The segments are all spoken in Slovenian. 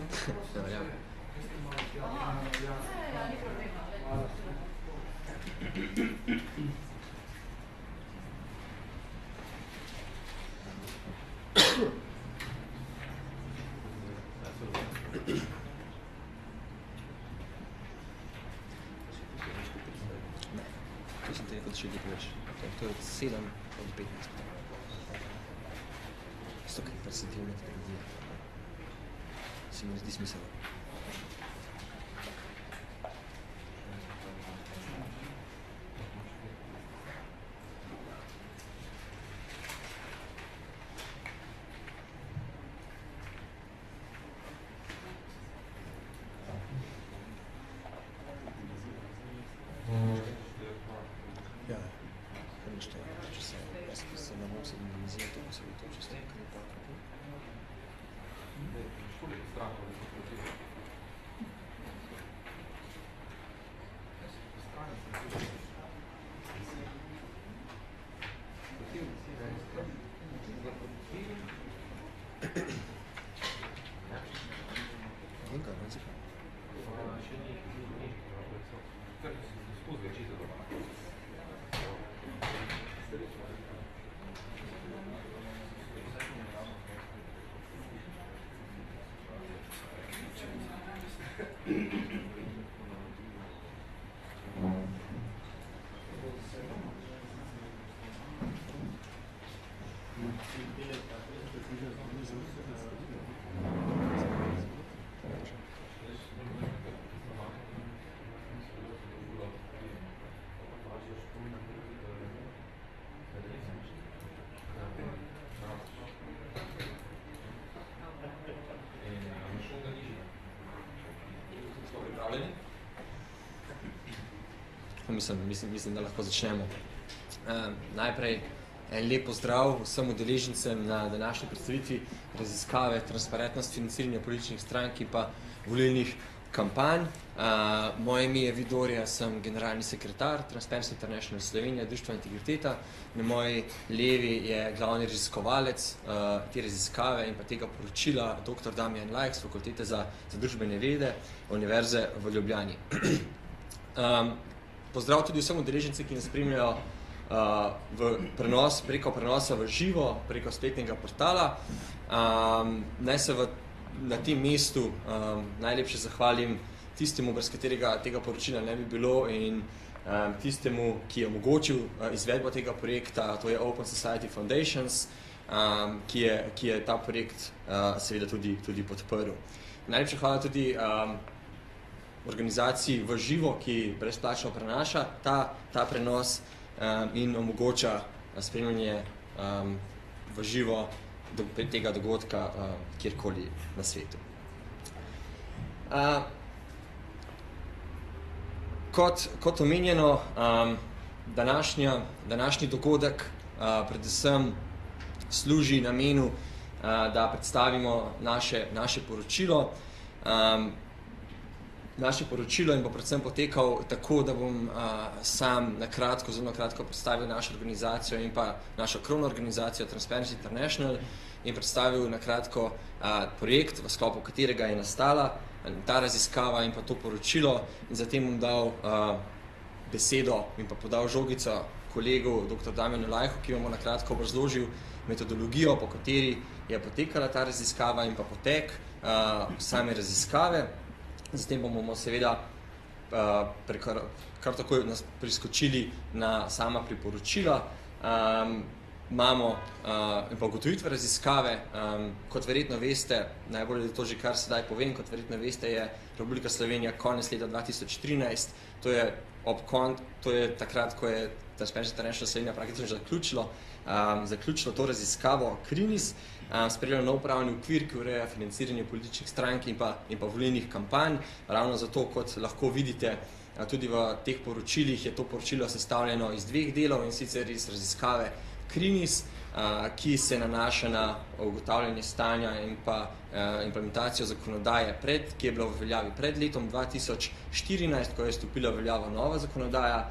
To sem te nekaj še biti več. To je od 7 od 15. Isto kaj presentivne tehnologije. Se mi ne zdi smiselno. Mislim, da lahko začnemo. Najprej en lep pozdrav vsem udeležencem na današnji predstavitvi raziskave transparentnost financiranja političnih strank in pa volilnih kampanj. Moje ime je Vidorja, sem generalni sekretar Transparency International Slovenija, Društva Integriteta. Na moji levi je glavni raziskovalec te raziskave in pa tega poročila dr. Damjan Lajk z Fakultete za družbene vede Univerze v Ljubljani. Pozdrav tudi vsem udeležencem, ki nas spremljajo preko prenosa v živo, preko spletnega portala. Naj se na tem mestu najlepše zahvalim tistemu, brez katerega tega poročila ne bi bilo in tistemu, ki je omogočil izvedbo tega projekta, to je Open Society Foundations, ki je ta projekt seveda tudi podprl. Najlepša hvala tudi organizaciji v živo, ki brezplačno prenaša ta prenos in omogoča spremljanje v živo tega dogodka kjerkoli na svetu. Kot omenjeno, današnji dogodek predvsem služi namenu, da predstavimo naše poročilo. Naše poročilo in bo predvsem potekal tako, da bom sam zelo kratko predstavil našo organizacijo in pa našo krovno organizacijo Transparency International in predstavil na kratko projekt, v sklopu katerega je nastala ta raziskava in pa to poročilo, in zatem bom dal besedo in pa podal žogico kolegu dr. Damjanu Lajku, ki bomo na kratko obrazložil metodologijo, po kateri je potekala ta raziskava in pa potek same raziskave. Zatem bomo seveda kar takoj priskočili na sama priporočila. Imamo in pa ugotovitve raziskave. Kot verjetno veste, najbolje je to že kar sedaj povem, kot verjetno veste, je Republika Slovenija konec leta 2013, to je takrat, ko je Transparency International Slovenija praktično zaključilo to raziskavo CRINIS, sprejelo nov pravni okvir, ki ureja financiranje političnih strank in pa volilnih kampanj. Ravno zato, kot lahko vidite, tudi v teh poročilih je to poročilo sestavljeno iz dveh delov, in sicer iz raziskave CRINIS, ki se nanaša na ugotavljanje stanja in pa implementacijo zakonodaje, ki je bila v veljavi pred letom 2014, ko je stopila v veljavo nova zakonodaja.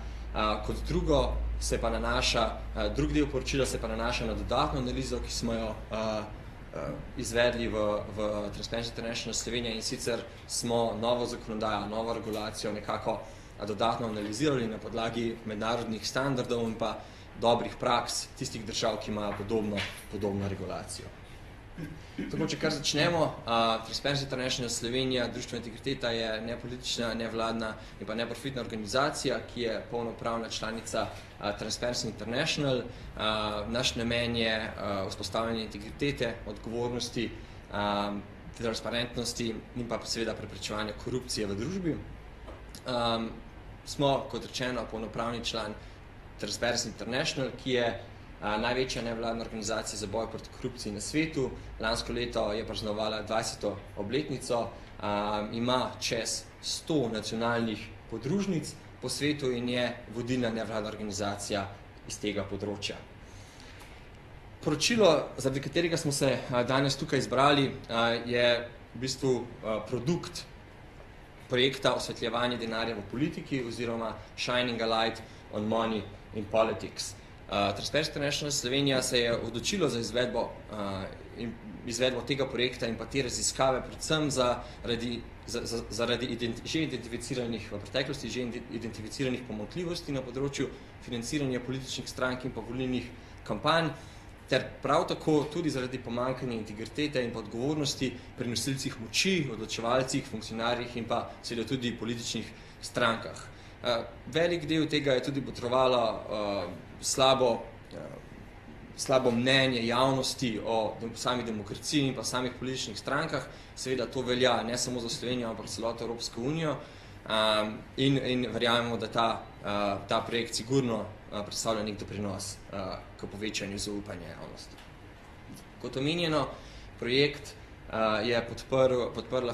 Kot drugo se pa nanaša, drug del poročila se pa nanaša na dodatno analizo, ki smo jo izvedli v Transparency International Slovenija, in sicer smo novo zakonodajo, novo regulacijo nekako dodatno analizirali na podlagi mednarodnih standardov in pa dobrih praks tistih držav, ki imajo podobno regulacijo. Tako, če kar začnemo, Transparency International Slovenija, Društvo Integriteta je nepolitična, nevladna in pa neprofitna organizacija, ki je polnopravna članica Transparency International. Naš namen je vzpostavljanje integritete, odgovornosti, transparentnosti in pa seveda preprečevanja korupcije v družbi. Smo, kot rečeno, polnopravni član Transparency International, ki je največja nevladna organizacija za boj proti korupciji na svetu. Lansko leto je praznovala 20. obletnico, ima čez 100 nacionalnih podružnic po svetu in je vodilna nevladna organizacija iz tega področja. Poročilo, zaradi katerega smo se danes tukaj izbrali, je v bistvu produkt projekta Osvetljevanje denarja v politiki oziroma Shining a Light on Money in Politics. Transparency International Slovenija se je odločilo za izvedbo tega projekta in pa te raziskave, predvsem zaradi že identificiranih v preteklosti, že identificiranih pomanjkljivosti na področju financiranja političnih strank in pa volilnih kampanj, ter prav tako tudi zaradi pomanjkanja integritete in pa odgovornosti pri nosilcih moči, odločevalcih, funkcionarjih in pa seveda tudi političnih strankah. Velik del tega je tudi botrovalo slabo mnenje javnosti o sami demokraciji in pa samih političnih strankah. Seveda to velja ne samo za Slovenijo, ampak celotno Evropsko unijo, in verjamemo, da ta projekt sigurno predstavlja nek doprinos k povečanju zaupanja javnosti. Kot omenjeno, projekt je podprla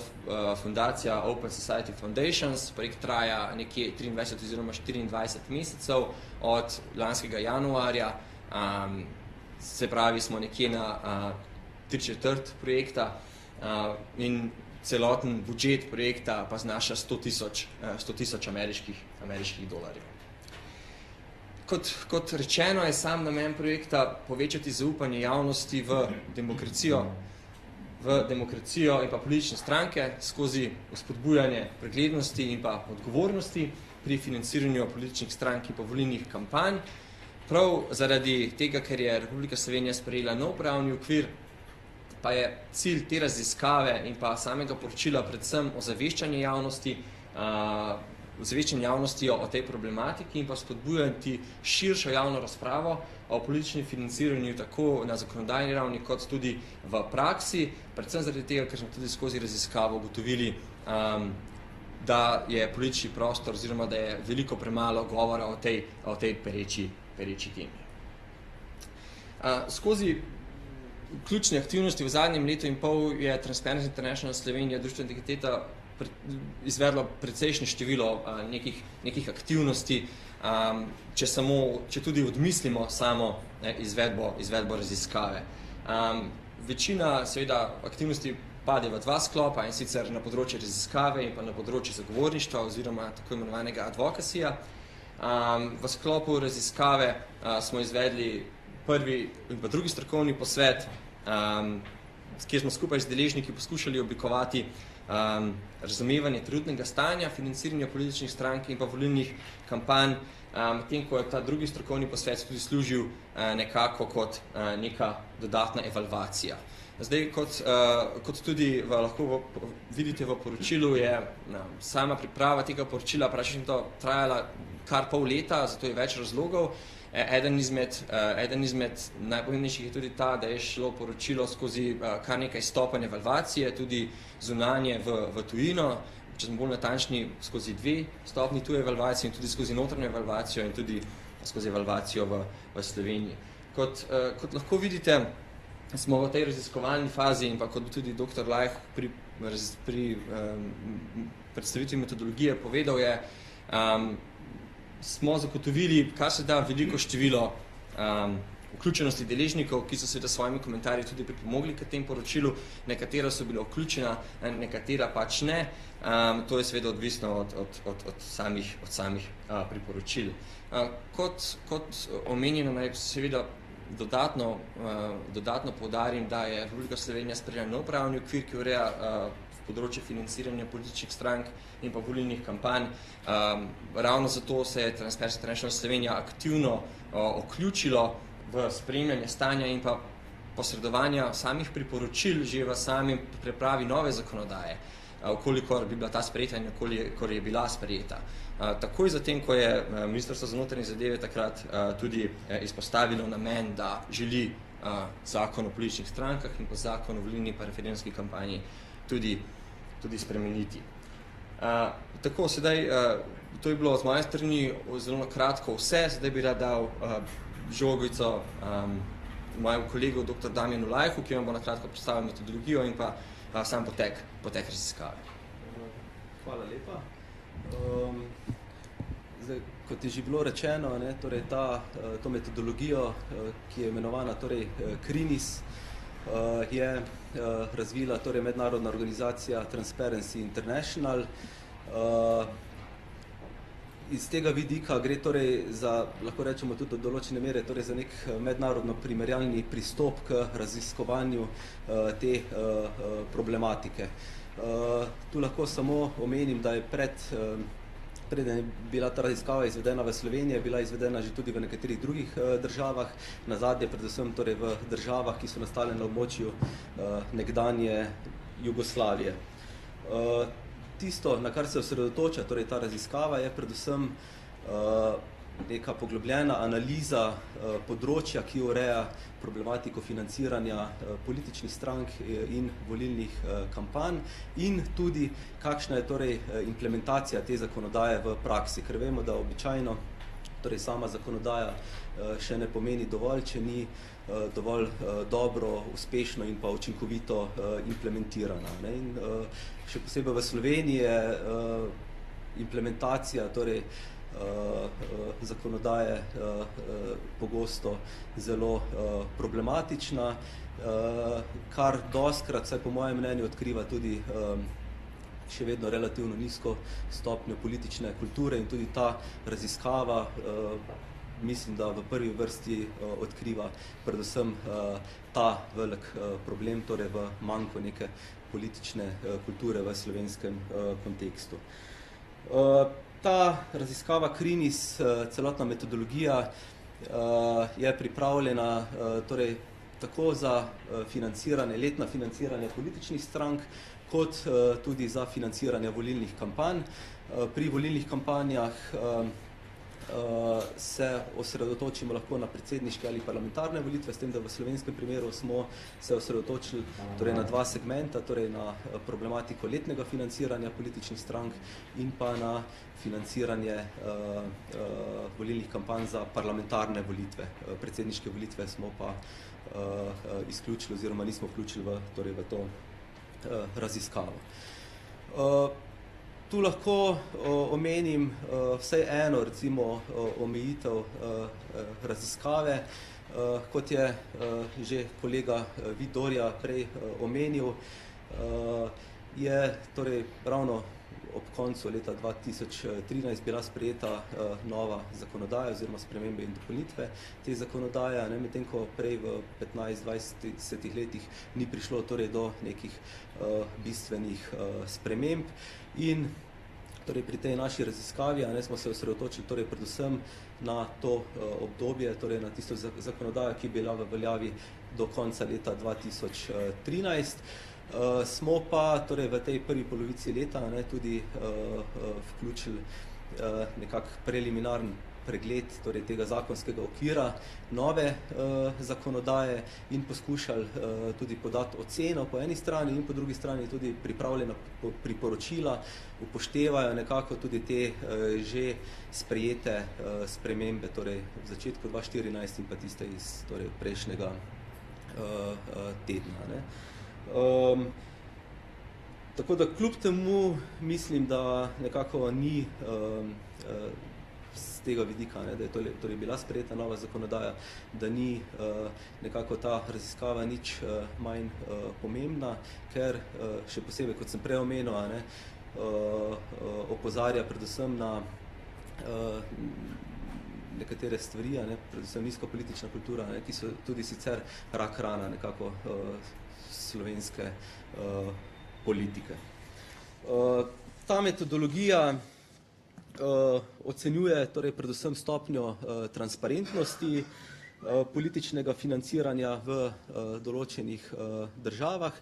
fundacija Open Society Foundations. Projekt traja nekje 23 oziroma 24 mesecev od lanskega januarja. Se pravi, smo nekje na 3/4 projekta in celoten budžet projekta pa znaša 100,000 ameriških dolarjev. Kot rečeno, je sam namen projekta povečati zaupanje javnosti v demokracijo in pa politične stranke skozi vzpodbujanje preglednosti in pa odgovornosti pri financiranju političnih strank in pa volilnih kampanj. Prav zaradi tega, ker je Republika Slovenija sprejela nov pravni okvir, pa je cilj te raziskave in pa samega poročila predvsem ozaveščanje javnosti o tej problematiki in pa spodbujati širšo javno razpravo o političnem financiranju tako na zakonodajni ravni kot tudi v praksi, predvsem zaradi tega, ker smo tudi skozi raziskavo ugotovili, da je politični prostor oziroma da je veliko premalo govora o tej pereči temi. Skozi ključne aktivnosti v zadnjem letu in pol je Transparency International Slovenija, Društvo Integriteta, izvedlo precejšnje število nekih aktivnosti, če tudi odmislimo samo izvedbo raziskave. Večina seveda aktivnosti pade v dva sklopa, in sicer na področje raziskave in pa na področje zagovorništva oziroma tako imenovanega advocacyja. V sklopu raziskave smo izvedli prvi in pa drugi strokovni posvet, kjer smo skupaj z deležniki poskušali oblikovati razumevanje trenutnega stanja, financiranja političnih strank in pa volilnih kampanj, medtem ko je ta drugi strokovni posvet tudi služil nekako kot neka dodatna evalvacija. Zdaj, kot tudi lahko vidite v poročilu, je sama priprava tega poročila praktično trajala kar pol leta, zato je več razlogov. Eden izmed najpomembnejših je tudi ta, da je šlo poročilo skozi kar nekaj stopenj evalvacije, tudi zunanje v tujino, če smo bolj natančni, skozi 2 stopnji tuje evalvacije in tudi skozi notranjo evalvacijo in tudi skozi evalvacijo v Sloveniji. Kot lahko vidite, smo v tej raziskovalni fazi in pa kot tudi dr. Lajh pri predstavitvi metodologije povedal je, smo zagotovili kar se da veliko število vključenosti deležnikov, ki so seveda s svojimi komentarji tudi pripomogli k tem poročilu. Nekatera so bila vključena, nekatera pač ne. To je seveda odvisno od samih priporočil. Kot omenjeno, naj seveda dodatno poudarim, da je Republika Slovenija sprejela nov pravni okvir, ki ureja področje financiranja političnih strank in pa volilnih kampanj. Ravno zato se je Transparency International Slovenija aktivno vključilo v spremljanje stanja in pa posredovanja samih priporočil že v samem pripravi nove zakonodaje, kolikor bi bila ta sprejeta in kolikor je bila sprejeta. Takoj zatem, ko je Ministrstvo za notranje zadeve takrat tudi izpostavilo namen, da želi zakon o političnih strankah in pa zakon o volilni pa referendumski kampanji tudi spremeniti. Tako, sedaj, to je bilo z moje strani zelo kratko vse, zdaj bi rad dal žogico mojemu kolegu dr. Damjanu Lajhu, ki vam bo na kratko predstavil metodologijo in pa sam potek raziskave. Hvala lepa. Zdaj, kot je že bilo rečeno, torej to metodologijo, ki je imenovana torej CRINIS, je razvila torej mednarodna organizacija Transparency International. Iz tega vidika gre torej za, lahko rečemo tudi do določene mere, torej za nek mednarodno primerjalni pristop k raziskovanju te problematike. Tu lahko samo omenim, da je preden je bila ta raziskava izvedena v Sloveniji, je bila izvedena že tudi v nekaterih drugih državah, nazadnje predvsem torej v državah, ki so nastale na območju nekdanje Jugoslavije. Tisto, na kar se osredotoča torej ta raziskava, je predvsem neka poglobljena analiza področja, ki ureja problematiko financiranja političnih strank in volilnih kampanj in tudi kakšna je torej implementacija te zakonodaje v praksi, ker vemo, da običajno torej sama zakonodaja še ne pomeni dovolj, če ni dovolj dobro, uspešno in pa učinkovito implementirana. In še posebej v Sloveniji je implementacija torej zakonodaje pogosto zelo problematična, kar dostikrat, vsaj po mojem mnenju, odkriva tudi še vedno relativno nizko stopnjo politične kulture in tudi ta raziskava mislim, da v prvi vrsti odkriva predvsem ta velik problem, torej v manjko neke politične kulture v slovenskem kontekstu. Ta raziskava CRINIS, celotna metodologija, je pripravljena torej tako za letna financiranje političnih strank, kot tudi za financiranje volilnih kampanj. Pri volilnih kampanjah se osredotočimo lahko na predsedniške ali parlamentarne volitve, s tem, da v slovenskem primeru smo se osredotočili torej na dva segmenta, torej na problematiko letnega financiranja političnih strank in pa na financiranje volilnih kampanj za parlamentarne volitve. Predsedniške volitve smo pa izključili oziroma nismo vključili v to raziskavo. Tu lahko omenim vsaj eno, recimo, omejitev raziskave, kot je že kolega Vidorja prej omenil, je torej ravno ob koncu leta 2013 bila sprejeta nova zakonodaja oziroma spremembe in dopolnitve te zakonodaje, medtem ko prej v 15-20 letih ni prišlo torej do nekih bistvenih sprememb. In torej pri tej naši raziskavi smo se osredotočili torej predvsem na to obdobje, torej na tisto zakonodajo, ki je bila v veljavi do konca leta 2013. Smo pa torej v tej prvi polovici leta tudi vključili nekak preliminarni pregled torej tega zakonskega okvira nove zakonodaje in poskušali tudi podati oceno po eni strani in po drugi strani tudi pripravljena priporočila upoštevajo nekako tudi te že sprejete spremembe, torej v začetku 2014 in pa tiste iz torej prejšnjega tedna. Tako da kljub temu mislim, da nekako ni z tega vidika, da je torej bila sprejeta nova zakonodaja, da ni nekako ta raziskava nič manj pomembna, ker še posebej, kot sem prej omenil, opozarja predvsem na nekatere stvari, predvsem nizko politična kultura, ki so tudi sicer rak rana nekako slovenske politike. Ta metodologija ocenjuje torej predvsem stopnjo transparentnosti političnega financiranja v določenih državah.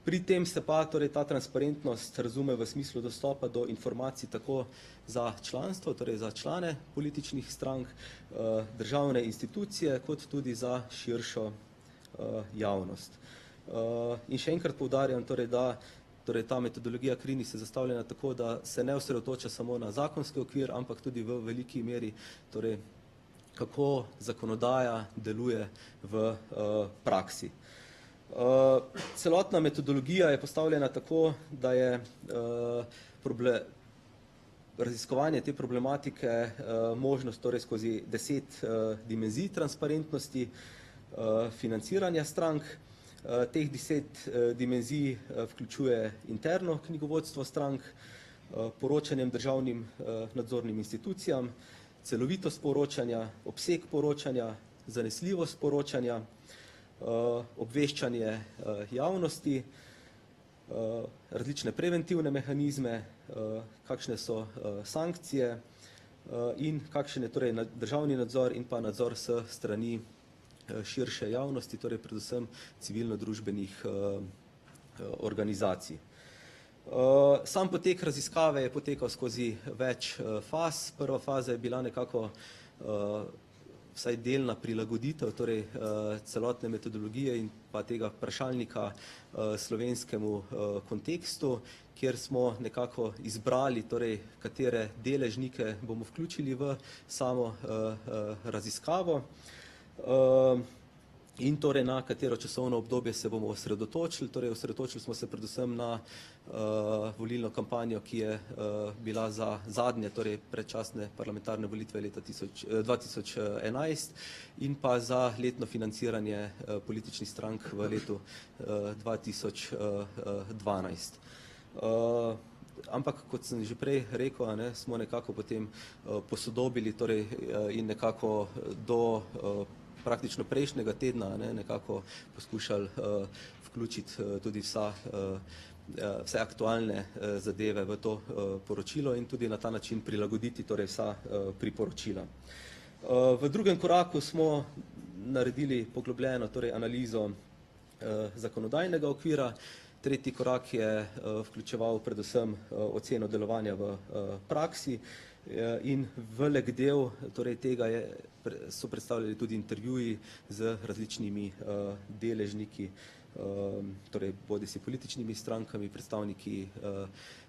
Pri tem se pa torej ta transparentnost razume v smislu dostopa do informacij tako za članstvo, torej za člane političnih strank, državne institucije, kot tudi za širšo javnost. In še enkrat poudarjam, torej, da ta metodologija Krinis je zastavljena tako, da se ne osredotoča samo na zakonski okvir, ampak tudi v veliki meri, torej, kako zakonodaja deluje v praksi. Celotna metodologija je postavljena tako, da je raziskovanje te problematike možnost torej skozi 10 dimenzij transparentnosti financiranja strank. Teh 10 dimenzij vključuje interno knjigovodstvo strank, poročanjem državnim nadzornim institucijam, celovitost poročanja, obseg poročanja, zanesljivost poročanja, obveščanje javnosti, različne preventivne mehanizme, kakšne so sankcije in kakšen je torej državni nadzor in pa nadzor s strani širše javnosti, torej predvsem civilno-družbenih organizacij. Sam potek raziskave je potekal skozi več faz. Prva faza je bila nekako vsaj delna prilagoditev, torej celotne metodologije in pa tega vprašalnika slovenskemu kontekstu, kjer smo nekako izbrali, torej katere deležnike bomo vključili v samo raziskavo in torej na katero časovno obdobje se bomo osredotočili. Torej osredotočili smo se predvsem na volilno kampanjo, ki je bila za zadnje, torej predčasne parlamentarne volitve leta 2011 in pa za letno financiranje političnih strank v letu 2012. Ampak, kot sem že prej rekel, smo nekako potem posodobili torej, in nekako do praktično prejšnjega tedna nekako poskušali vključiti tudi vse aktualne zadeve v to poročilo in tudi na ta način prilagoditi torej vsa priporočila. V drugem koraku smo naredili poglobljeno torej analizo zakonodajnega okvira. Tretji korak je vključeval predvsem oceno delovanja v praksi in velik del torej tega so predstavljali tudi intervjuji z različnimi deležniki, torej bodisi političnimi strankami, predstavniki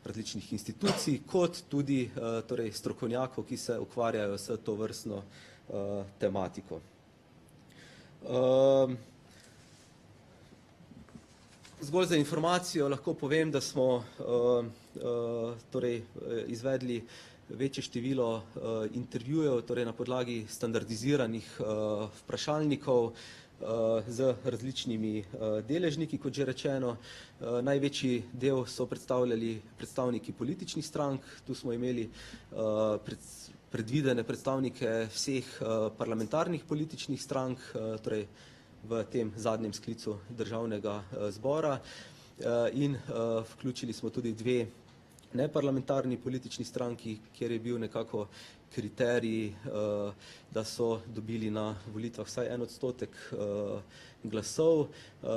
različnih institucij, kot tudi torej strokovnjakov, ki se ukvarjajo s tovrstno tematiko. Zgolj za informacijo lahko povem, da smo torej izvedli večje število intervjujev, torej na podlagi standardiziranih vprašalnikov z različnimi deležniki, kot že rečeno. Največji del so predstavljali predstavniki političnih strank. Tu smo imeli predvidene predstavnike vseh parlamentarnih političnih strank, torej v tem zadnjem sklicu državnega zbora in vključili smo tudi 2 neparlamentarni politični stranki, kjer je bil nekako kriterij, da so dobili na volitvah vsaj 1% glasov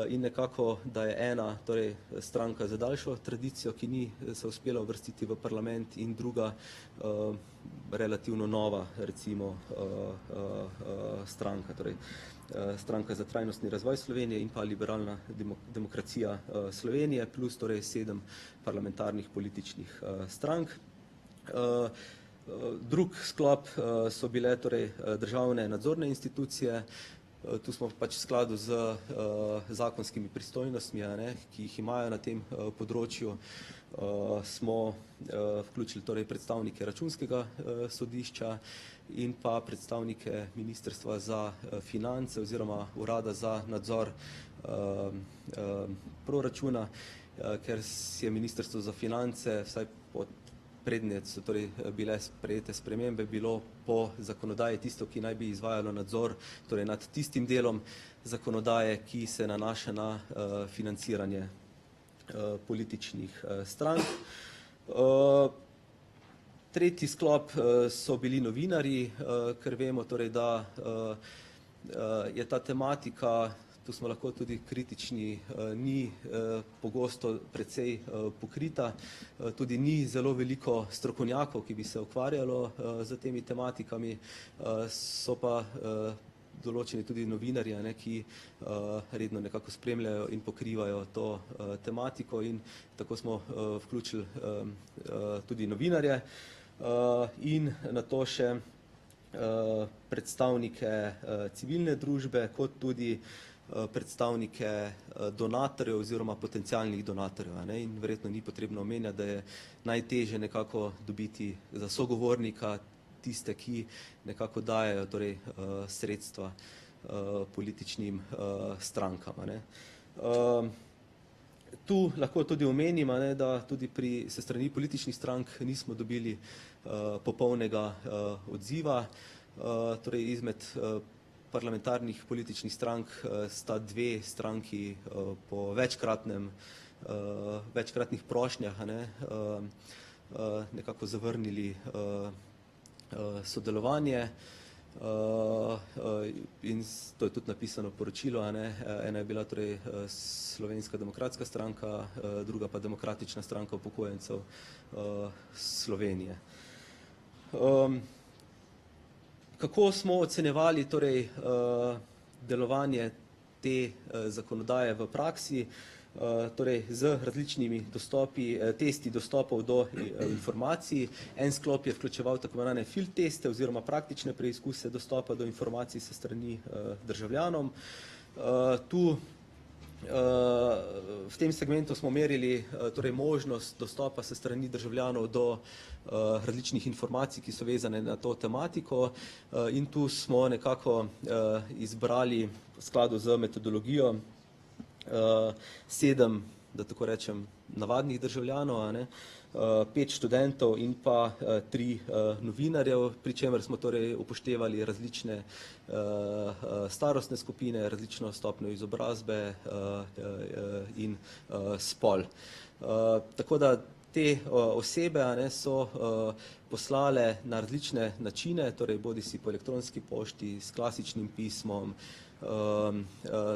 in nekako, da je ena torej stranka za daljšo tradicijo, ki ni se uspela uvrstiti v parlament, in druga relativno nova, recimo, stranka, torej Stranka za trajnostni razvoj Slovenije in pa Liberalna demokracija Slovenije, plus torej 7 parlamentarnih političnih strank. Drug sklop so bile torej državne nadzorne institucije. Tu smo pač v skladu z zakonskimi pristojnostmi, ki jih imajo na tem področju, smo vključili torej predstavnike Računskega sodišča in pa predstavnike Ministrstva za finance oziroma Urada za nadzor proračuna, ker je Ministrstvo za finance vsaj po prednje so torej bile sprejete spremembe, bilo po zakonodaji tisto, ki naj bi izvajalo nadzor torej nad tistim delom zakonodaje, ki se nanaša na financiranje političnih strank. Tretji sklop so bili novinarji, ker vemo torej, da je ta tematika, tu smo lahko tudi kritični, ni pogosto precej pokrita, tudi ni zelo veliko strokovnjakov, ki bi se ukvarjalo z temi tematikami, so pa določeni tudi novinarji, ki redno nekako spremljajo in pokrivajo to tematiko in tako smo vključili tudi novinarje in na to še predstavnike civilne družbe, kot tudi predstavnike donatorjev oziroma potencialnih donatorjev. In verjetno ni potrebno omenjati, da je najtežje nekako dobiti za sogovornika tiste, ki nekako dajejo torej sredstva političnim strankam. Tu lahko tudi omenim, da tudi se strani političnih strank nismo dobili popolnega odziva. Torej izmed parlamentarnih političnih strank sta dve stranki po večkratnih prošnjah nekako zavrnili sodelovanje in to je tudi napisano poročilo. Ena je bila torej Slovenska demokratska stranka, druga pa Demokratična stranka upokojencev Slovenije. Kako smo ocenjevali torej delovanje te zakonodaje v praksi? Torej z različnimi testi dostopov do informacij. En sklop je vključeval tako imenovane field teste oziroma praktične preizkuse dostopa do informacij se strani državljanom. Tu v tem segmentu smo merili torej možnost dostopa se strani državljanov do različnih informacij, ki so vezane na to tematiko in tu smo nekako izbrali v skladu z metodologijo 7, da tako rečem, navadnih državljanov, 5 študentov in pa 3 novinarjev, pri čemer smo torej upoštevali različne starostne skupine, različno stopnjo izobrazbe in spol. Tako da te osebe so poslale na različne načine, torej bodisi po elektronski pošti, s klasičnim pismom,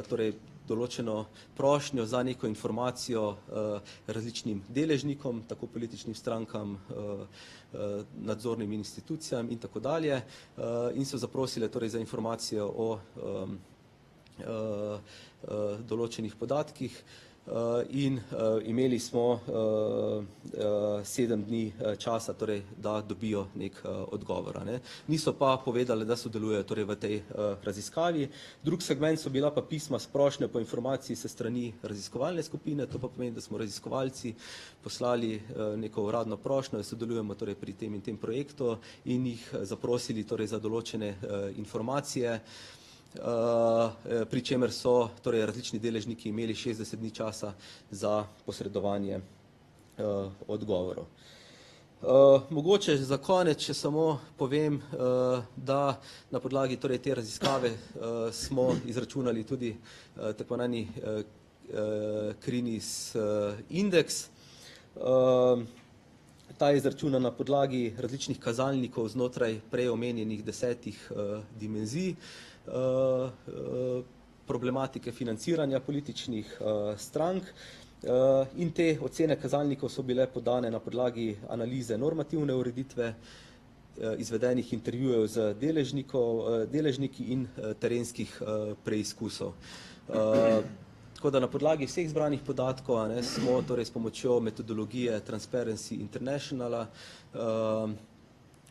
torej določeno prošnjo za neko informacijo različnim deležnikom, tako političnim strankam, nadzornim institucijam in tako dalje, in so zaprosile torej za informacijo o določenih podatkih in imeli smo 7 dni časa, torej, da dobijo nek odgovor. Niso pa povedali, da sodelujejo torej v tej raziskavi. Drug segment so bila pa pisma s prošnjo po informaciji se strani raziskovalne skupine, to pa pomeni, da smo raziskovalci poslali neko uradno prošnjo, da sodelujemo torej pri tem in tem projektu in jih zaprosili torej za določene informacije, pri čemer so torej različni deležniki imeli 60 dni časa za posredovanje odgovorov. Mogoče za konec, če samo povem, da na podlagi torej te raziskave smo izračunali tudi tako imenovani Krinis indeks. Ta je izračunan na podlagi različnih kazalnikov znotraj prej omenjenih 10 dimenzij problematike financiranja političnih strank in te ocene kazalnikov so bile podane na podlagi analize normativne ureditve, izvedenih intervjujev z deležniki in terenskih preizkusov. Tako da na podlagi vseh zbranih podatkov smo torej s pomočjo metodologije Transparency Internationala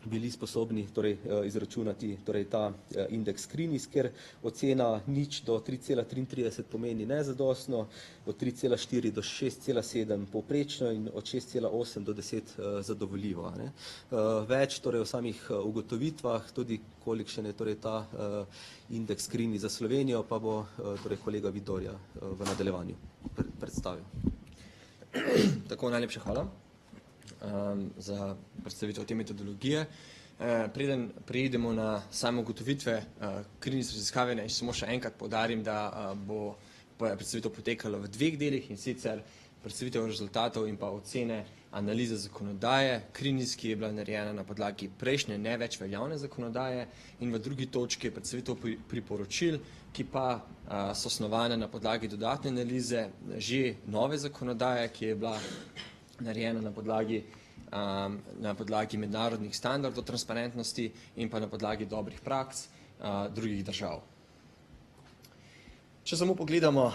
bili sposobni torej izračunati torej ta indeks Krinis, ker ocena 0 do 3,33 pomeni nezadostno, od 3,4 do 6,7 povprečno in od 6,8 do 10 zadovoljivo. Več torej o samih ugotovitvah, tudi kolikšen je torej ta indeks Krinis za Slovenijo, pa bo torej kolega Vidorja v nadaljevanju predstavil. Tako, najlepša hvala. za predstavitev te metodologije. Preden preidemo na same ugotovitve Krinis raziskave, naj samo še enkrat poudarim, da bo predstavitev potekala v dveh delih, in sicer predstavitev rezultatov in pa ocene analize zakonodaje Krinis, ki je bila narejena na podlagi prejšnje, ne več veljavne zakonodaje, in v drugi točki je predstavitev priporočil, ki pa so osnovane na podlagi dodatne analize že nove zakonodaje, ki je bila narejena na podlagi mednarodnih standardov transparentnosti in pa na podlagi dobrih praks drugih držav. Če samo pogledamo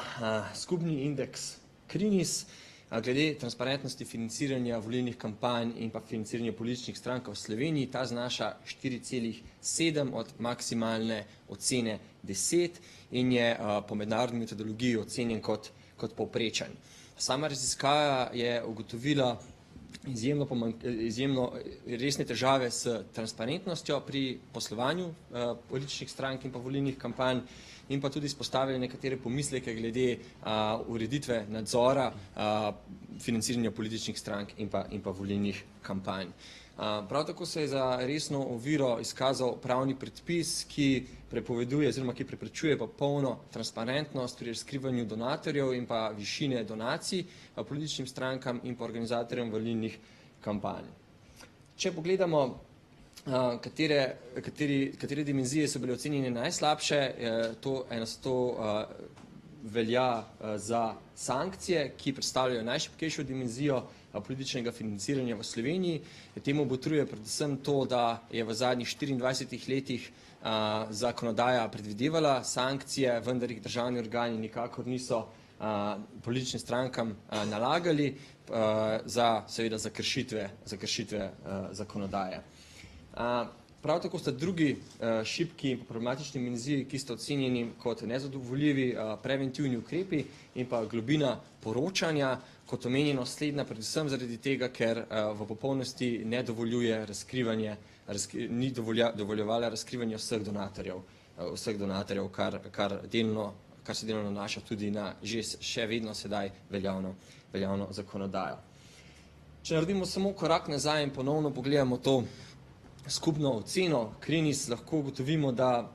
skupni indeks Krinis, glede transparentnosti financiranja volilnih kampanj in pa financiranja političnih strank v Sloveniji, ta znaša 4,7 od maksimalne ocene 10 in je po mednarodni metodologiji ocenjen kot povprečen. Sama raziskava je ugotovila izjemno resne težave s transparentnostjo pri poslovanju političnih strank in pa volilnih kampanj, in pa tudi izpostavili nekatere pomisleke glede ureditve nadzora financiranja političnih strank in pa volilnih kampanj. Prav tako se je za resno oviro izkazal pravni predpis, ki prepoveduje oziroma ki preprečuje popolno transparentnost pri razkrivanju donatorjev in pa višine donacij političnim strankam in pa organizatorjem volilnih kampanj. Če pogledamo, katere dimenzije so bile ocenjene najslabše, to velja za sankcije, ki predstavljajo najšibkejšo dimenzijo političnega financiranja v Sloveniji. Temu botruje predvsem to, da je v zadnjih 24 letih zakonodaja predvidevala sankcije, vendar jih državni organi nikakor niso političnim strankam nalagali seveda za kršitve zakonodaje. Prav tako sta drugi šibki in problematični dimenziji, ki sta ocenjeni kot nezadovoljivi, preventivni ukrepi in pa globina poročanja, kot omenjeno slednja predvsem zaradi tega, ker v popolnosti ne dovoljuje ni dovoljevala razkrivanje vseh donatorjev, kar se delno nanaša tudi na še vedno sedaj veljavno zakonodajo. Če naredimo samo korak nazaj in ponovno pogledamo to skupno oceno Krinis, lahko ugotovimo, da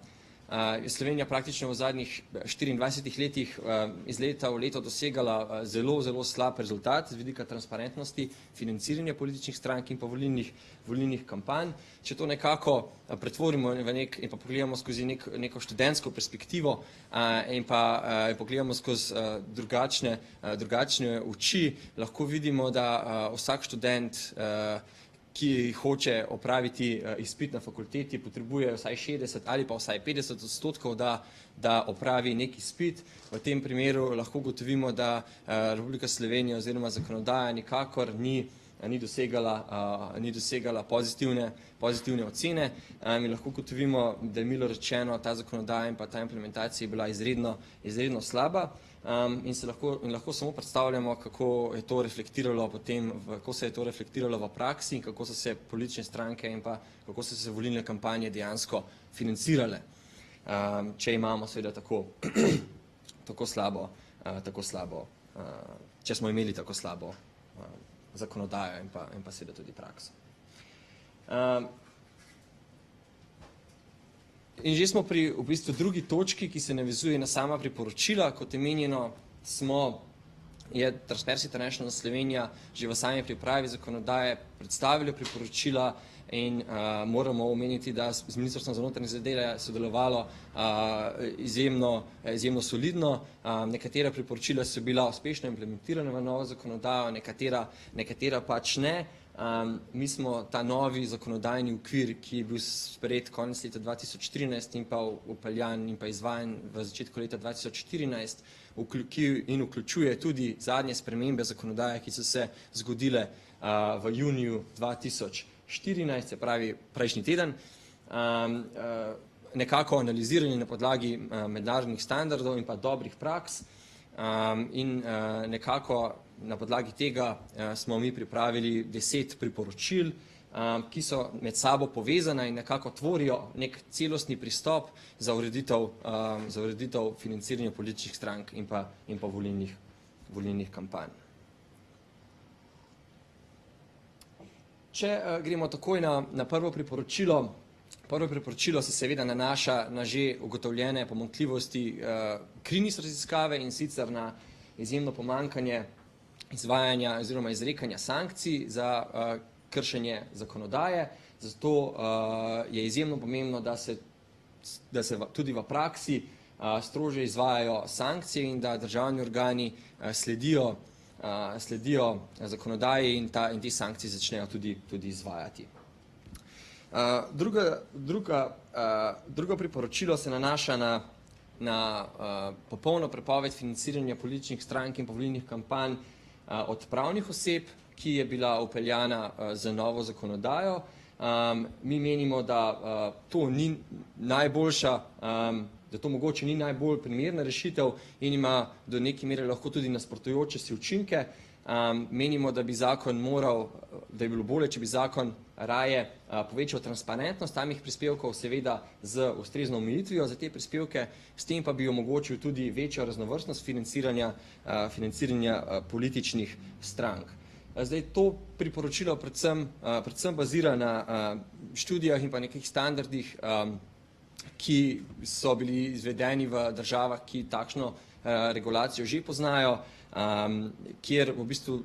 je Slovenija praktično v zadnjih 24 letih iz leta v leto dosegala zelo slab rezultat z vidika transparentnosti financiranja političnih strank in pa volilnih kampanj. Če to nekako pretvorimo in pa pogledamo skozi neko študentsko perspektivo in pa pogledamo skozi drugačne oči, lahko vidimo, da vsak študent, ki hoče opraviti izpit na fakulteti, potrebuje vsaj 60 ali pa vsaj 50%, da opravi nek izpit. V tem primeru lahko ugotovimo, da Republika Slovenija oziroma zakonodaja nikakor ni dosegala pozitivne ocene. Mi lahko ugotovimo, da je milo rečeno ta zakonodaja in pa ta implementacija bila izredno slaba. In lahko samo predstavljamo, kako se je to reflektiralo v praksi in kako so se politične stranke in pa kako so se volilne kampanje dejansko financirale, če imamo seveda če smo imeli tako slabo zakonodajo in pa seveda tudi prakso. In že smo pri v bistvu drugi točki, ki se navezuje na sama priporočila. Kot je menjeno, je Transparency International Slovenija že v sami pripravi zakonodaje predstavila priporočila in moramo omeniti, da z Ministrstvom za notranje zadeve sodelovalo izjemno solidno. Nekatera priporočila so bila uspešno implementirana v novo zakonodajo, nekatera pač ne. Mi smo ta novi zakonodajni okvir, ki je bil sprejet konec leta 2013 in pa vpeljan in pa izvajan v začetku leta 2014 in vključuje tudi zadnje spremembe zakonodaje, ki so se zgodile v juniju 2014, se pravi prejšnji teden, nekako analizirani na podlagi mednarodnih standardov in pa dobrih praks in nekako na podlagi tega smo mi pripravili 10 priporočil, ki so med sabo povezana in nekako tvorijo nek celostni pristop za ureditev financiranja političnih strank in pa volilnih kampanj. Če gremo takoj na prvo priporočilo. Prvo priporočilo se seveda nanaša na že ugotovljene pomanjkljivosti krinis raziskave in sicer na izjemno pomanjkanje izvajanja oziroma izrekanja sankcij za kršenje zakonodaje. Zato je izjemno pomembno, da se tudi v praksi strože izvajajo sankcije in da državni organi sledijo zakonodaji in te sankcije začnejo tudi izvajati. Drugo priporočilo se nanaša na popolno prepoved financiranja političnih strank in volilnih kampanj od pravnih oseb, ki je bila vpeljana z novo zakonodajo. Mi menimo, da to ni najboljša, da to mogoče ni najbolj primerna rešitev in ima do neke mere lahko tudi nasprotujoče si učinke. Menimo, da bi zakon moral, da bi bilo bolje, če bi zakon raje povečal transparentnost samih prispevkov, seveda z ustrezno omejitvijo za te prispevke, s tem pa bi omogočil tudi večjo raznovrstnost financiranja političnih strank. Zdaj, to priporočilo predvsem bazira na študijah in pa nekih standardih, ki so bili izvedeni v državah, ki takšno regulacijo že poznajo, kjer v bistvu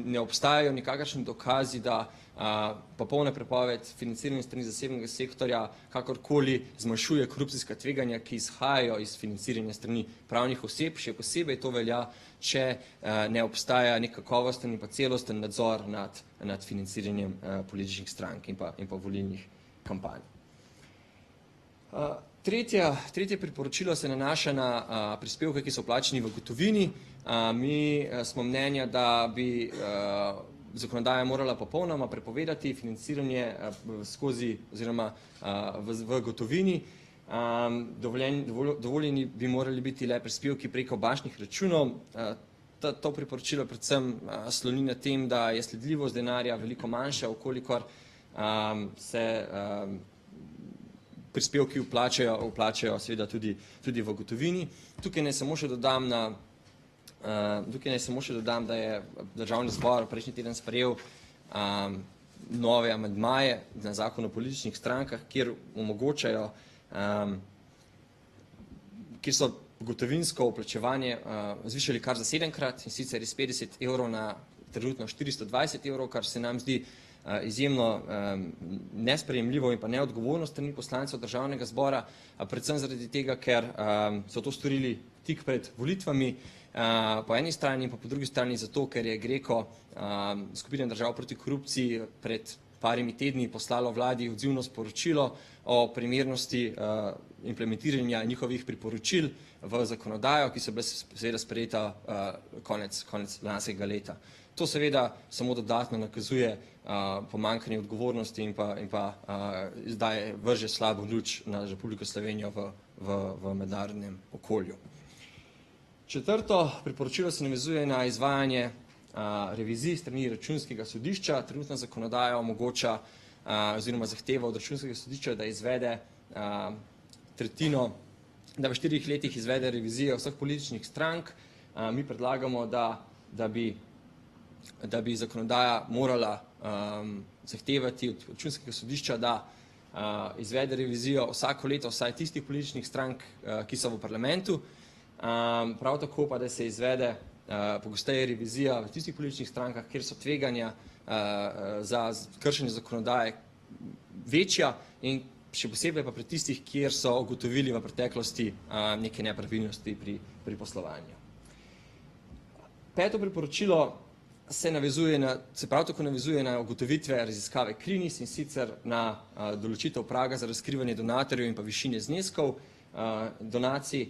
ne obstajajo nikakršni dokazi, da popolna prepoved financiranja strani zasebnega sektorja kakorkoli zmanjšuje korupcijska tveganja, ki izhajajo iz financiranja strani pravnih oseb. Še posebej to velja, če ne obstaja nek kakovosten in pa celosten nadzor nad financiranjem političnih strank in pa volilnih kampanj. Tretje priporočilo se nanaša na prispevke, ki so plačani v gotovini. Mi smo mnenja, da bi zakonodaja morala popolnoma prepovedati financiranje skozi oziroma v gotovini. Dovoljeni bi morali biti le prispevki preko bančnih računov. To priporočilo predvsem sloni na tem, da je sledljivost denarja veliko manjša, ukolikor se prispevki vplačajo seveda tudi v gotovini. Tukaj naj samo še dodam, da je Državni zbor prejšnji teden sprejel nove amandmaje na zakon o političnih strankah, kjer omogočajo, kjer so gotovinsko vplačevanje zvišali kar za 7-krat, in sicer iz 50 evrov na trenutno 420 evrov, kar se nam zdi izjemno nesprejemljivo in pa neodgovorno strani poslancev Državnega zbora, predvsem zaradi tega, ker so to storili tik pred volitvami, po eni strani in pa po drugi strani zato, ker je GRECO, skupina držav proti korupciji, pred parimi tedni poslalo vladi odzivno sporočilo o primernosti implementiranja njihovih priporočil v zakonodajo, ki so bile seveda sprejeta konec lanskega leta. To seveda samo dodatno nakazuje pomanjkanje odgovornosti in pa zdaj vrže slabo luč na Republiko Slovenijo v mednarodnem okolju. Četrto priporočilo se navezuje na izvajanje revizij strani Računskega sodišča. Trenutna zakonodaja omogoča oziroma zahteva od Računskega sodišča, da izvede tretjino, da v 4 letih izvede revizijo vseh političnih strank. Mi predlagamo, da bi zakonodaja morala zahtevati od Računskega sodišča, da izvede revizijo vsako leto vsaj tistih političnih strank, ki so v parlamentu. Prav tako pa, da se izvede pogosteje revizija v tistih političnih strankah, kjer so tveganja za kršenje zakonodaje večja, in še posebej pa pri tistih, kjer so ugotovili v preteklosti neke nepravilnosti pri poslovanju. Peto priporočilo se prav tako navezuje na ugotovitve raziskave Krinis, in sicer na določitev praga za razkrivanje donatorjev in pa višine zneskov donacij.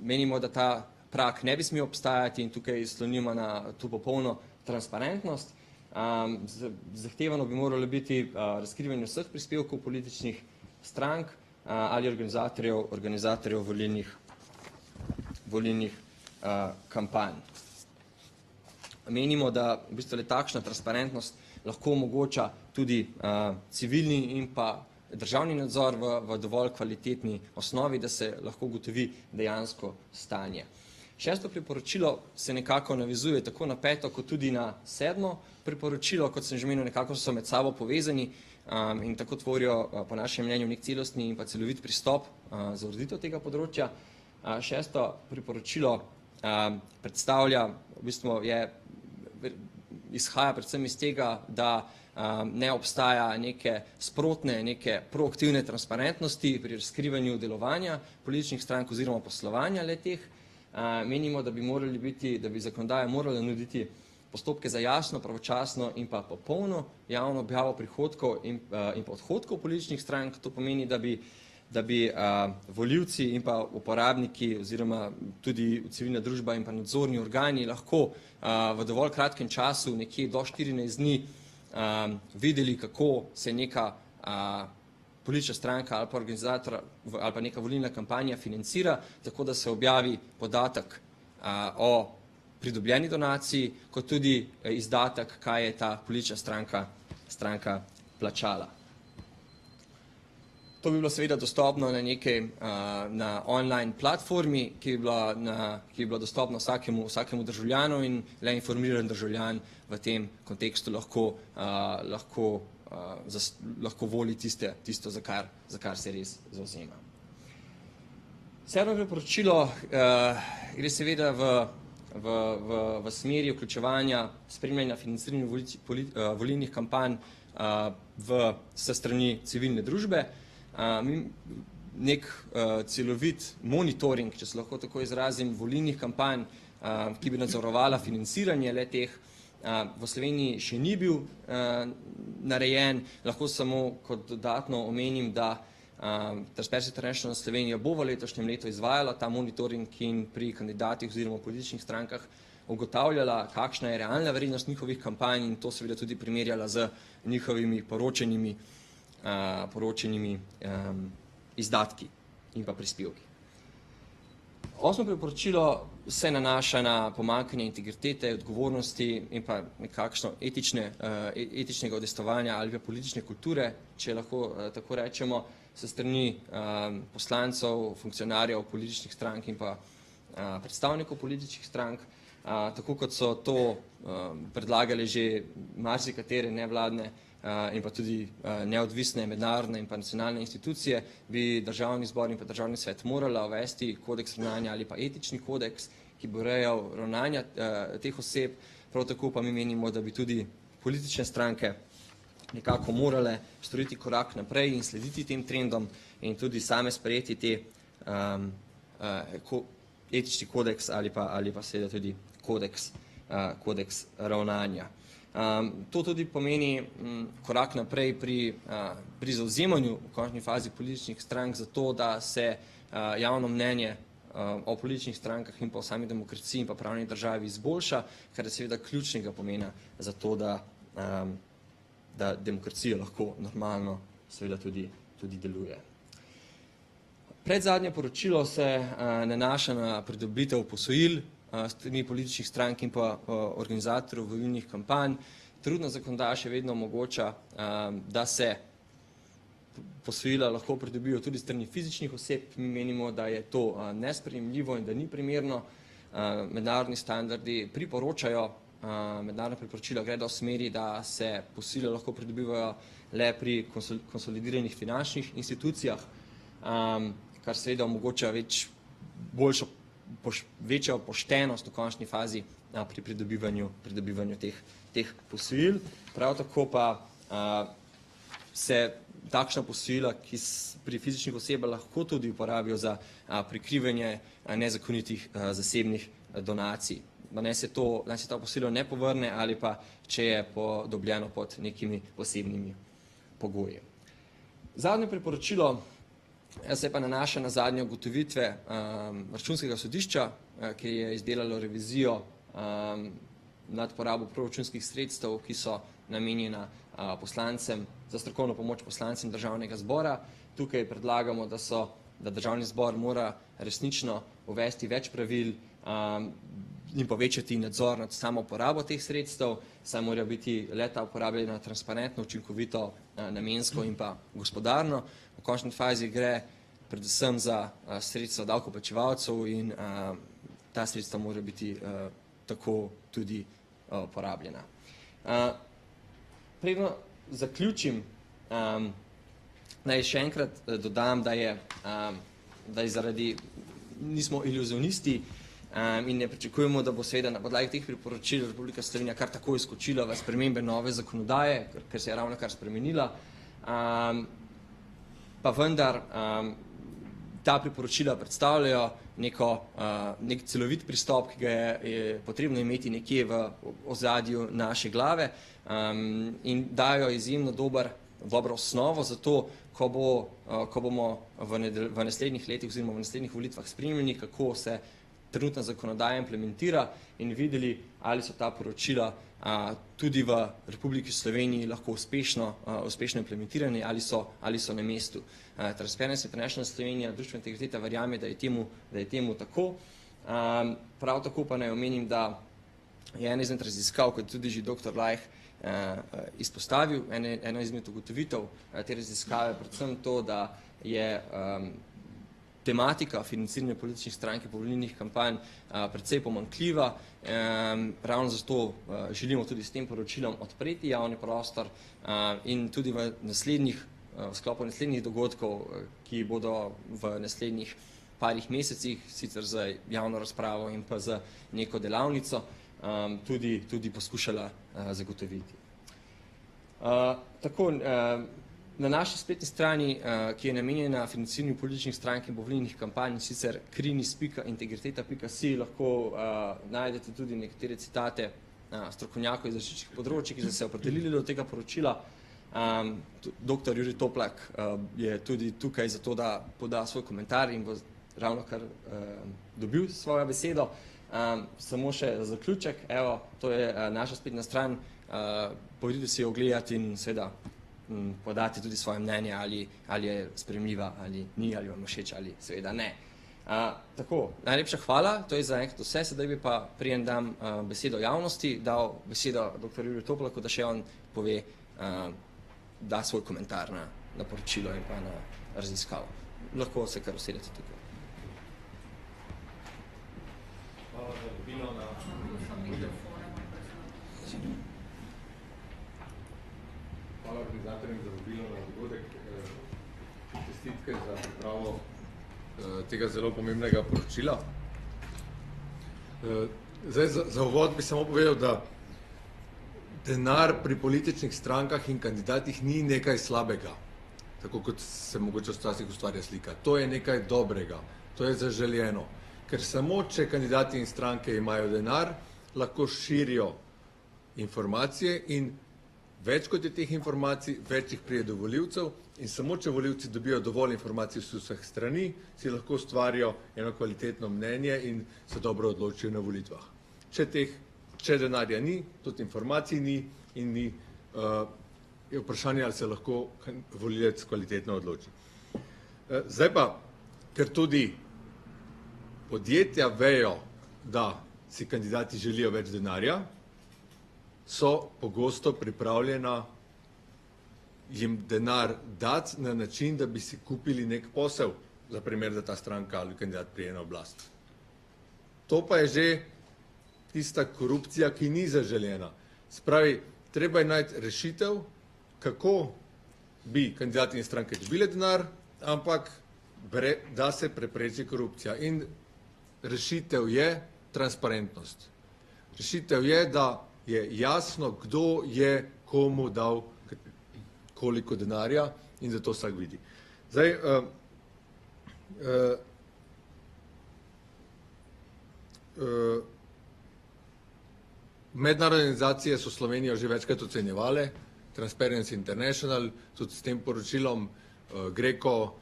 Menimo, da ta prag ne bi smel obstajati in tukaj slonimo na to popolno transparentnost. Zahtevano bi moralo biti razkrivanje vseh prispevkov političnih strank ali organizatorjev volilnih kampanj. Menimo, da v bistvu le takšna transparentnost lahko omogoča tudi civilni in pa državni nadzor v dovolj kvalitetni osnovi, da se lahko ugotovi dejansko stanje. Šesto priporočilo se nekako navezuje tako na peto, kot tudi na sedmo priporočilo, kot sem že omenil, nekako so med sabo povezani in tako tvorijo po našem mnenju nek celostni in pa celovit pristop za ureditev tega področja. Šesto priporočilo predstavlja, v bistvu izhaja predvsem iz tega, da ne obstaja neke sprotne, neke proaktivne transparentnosti pri razkrivanju delovanja političnih strank oziroma poslovanja le-teh. Menimo, da bi zakonodaja morala nuditi postopke za jasno, pravočasno in pa popolno javno objavo prihodkov in pa odhodkov političnih strank. To pomeni, da bi volivci in pa uporabniki oziroma tudi civilna družba in pa nadzorni organi lahko v dovolj kratkem času, nekje do 14 dni, videli, kako se neka politična stranka ali pa organizator ali pa neka volilna kampanja financira, tako da se objavi podatek o pridobljeni donaciji, kot tudi izdatek, kaj je ta politična stranka plačala. To bi bilo seveda dostopno na online platformi, ki bi bila dostopna vsakemu državljanu in le informiran državljan v tem kontekstu lahko voli tisto, za kar se res zavzema. Sedmo priporočilo gre seveda v smeri vključevanja, spremljanja financiranja volilnih kampanj s strani civilne družbe. Nek celovit monitoring, če se lahko tako izrazim, volilnih kampanj, ki bi nadzorovala financiranje le-teh, v Sloveniji še ni bil narejen. Lahko samo kot dodatno omenim, da Transparency International Slovenija bo v letošnjem letu izvajala ta monitoring in pri kandidatih oziroma političnih strankah ugotavljala, kakšna je realna vrednost njihovih kampanj in to seveda tudi primerjala z njihovimi poročenimi izdatki in pa prispevki. Osmo priporočilo se nanaša na pomanjkanje integritete, odgovornosti in pa nekakšno etičnega udejstvovanja ali pa politične kulture, če lahko tako rečemo, s strani poslancev, funkcionarjev političnih strank in pa predstavnikov političnih strank. Tako kot so to predlagali že marsikatere nevladne in pa tudi neodvisne mednarodne in pa nacionalne institucije, bi Državni zbor in pa Državni svet morala uvesti kodeks ravnanja ali pa etični kodeks, ki bo urejal ravnanja teh oseb. Prav tako pa mi menimo, da bi tudi politične stranke nekako morale storiti korak naprej in slediti tem trendom in tudi same sprejeti te etični kodeks ali pa seveda tudi kodeks ravnanja. To tudi pomeni korak naprej pri zavzemanju v končni fazi političnih strank za to, da se javno mnenje o političnih strankah in pa o sami demokraciji in pa pravni državi izboljša, kar je seveda ključnega pomena za to, da demokracija lahko normalno seveda tudi deluje. Predzadnje poročilo se nanaša na pridobitev posojil strani političnih strank in pa organizatorjev volilnih kampanj. Trenutna zakonodaja še vedno omogoča, da se posojila lahko pridobijo tudi strani fizičnih oseb. Mi menimo, da je to nesprejemljivo in da ni primerno. Mednarodni standardi priporočajo, mednarodna priporočila gredo v smeri, da se posojila lahko pridobivajo le pri konsolidiranih finančnih institucijah, kar seveda omogoča večjo poštenost v končni fazi pri pridobivanju teh posojil. Prav tako pa se takšna posojila, ki pri fizičnih osebah lahko tudi uporabijo za prikrivanje nezakonitih zasebnih donacij. Da naj se ta posojilo ne povrne ali pa če je dobljeno pod nekimi posebnimi pogoji. Zadnje priporočilo se pa nanaša na zadnje ugotovitve Računskega sodišča, ki je izdelalo revizijo nad porabo proračunskih sredstev, ki so namenjena poslancem, za strokovno pomoč poslancem Državnega zbora. Tukaj predlagamo, da Državni zbor mora resnično uvesti več pravil in povečati nadzor nad samo uporabo teh sredstev, saj mora biti le-ta uporabljena transparentno, učinkovito, namensko in pa gospodarno. V končni fazi gre predvsem za sredstva davkoplačevalcev in ta sredstva morajo biti tako tudi porabljena. Predno zaključim, naj še enkrat dodam, da je zaradi, nismo iluzionisti in ne pričakujemo, da bo seveda na podlagi teh priporočil Republika Slovenija kar takoj skočila v spremembe nove zakonodaje, ker se je ravno kar spremenila, pa vendar ta priporočila predstavljajo nek celovit pristop, ki ga je potrebno imeti nekje v ozadju naše glave in dajo izjemno dobro osnovo za to, ko bomo v naslednjih letih oziroma v naslednjih volitvah spremljali, kako se trenutna zakonodaja implementira in videli, ali so ta poročila tudi v Republiki Sloveniji lahko uspešno implementirani ali so na mestu. Transparency International Slovenija, Društvo Integriteta verjame, da je temu tako. Prav tako pa naj omenim, da je ena izmed raziskav, kot tudi že dr. Lajh izpostavil, ena izmed ugotovitev te raziskave, predvsem to, da je tematika financiranja političnih strank in volilnih kampanj precej pomanjkljiva. Ravno zato želimo tudi s tem poročilom odpreti javni prostor in tudi v sklopu naslednjih dogodkov, ki bodo v naslednjih parih mesecih, sicer za javno razpravo in pa za neko delavnico, tudi poskušala zagotoviti. Tako, na naši spletni strani, ki je namenjena financiranju političnih strank in volilnih kampanj, sicer krinis.integriteta.si, lahko najdete tudi nekatere citate strokovnjakov iz različnih področij, ki so se opredelili do tega poročila. Dr. Jurij Toplak je tudi tukaj zato, da poda svoj komentar in bo ravno kar dobil svojo besedo. Samo še za zaključek, evo, to je naša spletna stran, pojdite si jo ogledati in seveda podati tudi svoje mnenje, ali je sprejemljiva, ali ni, ali vam všeč, ali seveda ne. Tako, najlepša hvala, to je za enkrat vse, sedaj bi pa preden dam besedo javnosti, dal besedo dr. Juriju Toplaku, da še on pove, da svoj komentar na poročilo in pa na raziskavo. Lahko se kar usedete tukaj. Hvala za vabilo na Hvala organizatorjem za vabilo na dogodek. Čestitke za pripravo tega zelo pomembnega poročila. Zdaj, za uvod bi samo povedal, da denar pri političnih strankah in kandidatih ni nekaj slabega, tako kot se mogoče včasih ustvarja slika. To je nekaj dobrega, to je zaželjeno, ker samo če kandidati in stranke imajo denar, lahko širijo informacije in več kot je teh informacij, več jih pride do volivcev in samo če volivci dobijo dovolj informacij z vseh strani, si lahko ustvarijo eno kvalitetno mnenje in se dobro odločijo na volitvah. Če denarja ni, tudi informacij ni in ni, je vprašanje, ali se lahko volivec kvalitetno odloči. Zdaj pa, ker tudi podjetja vejo, da si kandidati želijo več denarja, so pogosto pripravljena jim denar dati na način, da bi si kupili nek posel, za primer, da ta stranka ali kandidat pride na oblast. To pa je že tista korupcija, ki ni zaželjena. Spravi, treba je najti rešitev, kako bi kandidati in stranke dobile denar, ampak da se prepreči korupcija. In rešitev je transparentnost. Rešitev je, da je jasno, kdo je komu dal koliko denarja in da to vsak vidi. Zdaj, mednarodne organizacije so Slovenijo že večkrat ocenjevale, Transparency International, tudi s tem poročilom, GRECO,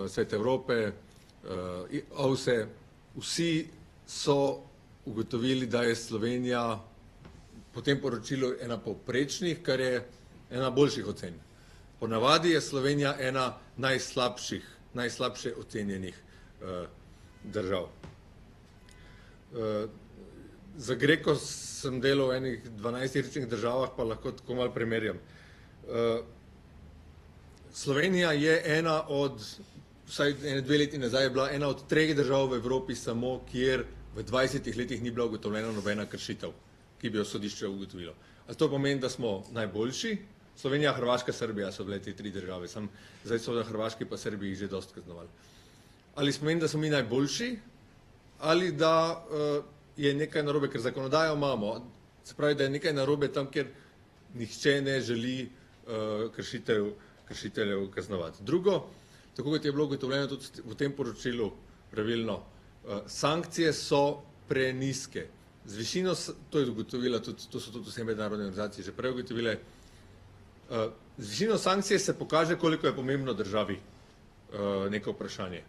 Svet Evrope, OVSE, vsi so ugotovili, da je Slovenija po tem poročilu ena povprečnih, kar je ena boljših ocen. Ponavadi je Slovenija ena najslabše ocenjenih držav. Za GRECO sem delal v enih 12 različnih državah, pa lahko tako malo primerjam. Slovenija je ena od, vsaj 2 leti nazaj je bila ena od 3 držav v Evropi samo, kjer v 20 letih ni bila ugotovljena nobena kršitev, ki bi jo sodišče ugotovilo. Ali to pomeni, da smo najboljši? Slovenija, Hrvaška, Srbija so bile te 3 države, zdaj so na Hrvaški pa Srbiji že dosti kaznovali. Ali pomeni, da smo mi najboljši, ali da je nekaj narobe, ker zakonodajo imamo, se pravi, da je nekaj narobe tam, kjer nihče ne želi kršiteljev kaznovati. Drugo, tako kot je bilo ugotovljeno tudi v tem poročilu pravilno, sankcije so prenizke. Z višino, to je ugotovila tudi, to so tudi vse mednarodne organizacije že prej ugotovile, z višino sankcije se pokaže, koliko je pomembno državi neko vprašanje.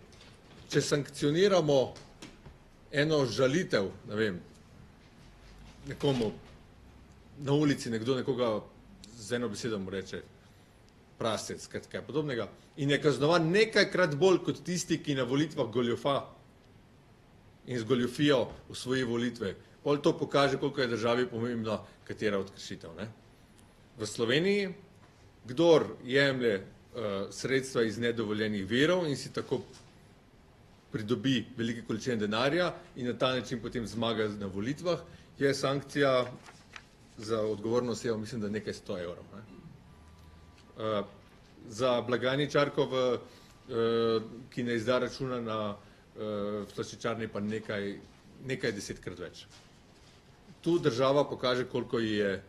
Če sankcioniramo eno žalitev, ne vem, nekomu na ulici nekdo nekoga z eno besedo mu reče prasec, kaj podobnega, in je kaznovan nekajkrat bolj kot tisti, ki na volitvah goljufa in z goljufijo osvoji volitve. Pol to pokaže, koliko je državi pomembno, katera od kršitev. V Sloveniji, kdor jemlje sredstva iz nedovoljenih virov in si tako pridobi velike količine denarja in na ta način potem zmaga na volitvah, je sankcija za odgovorno osebo, mislim, da nekaj 100 evrov. Za blagajničarko, ki ne izda računa na slaščičarni, pa nekaj 10-krat več. Tu država pokaže, koliko je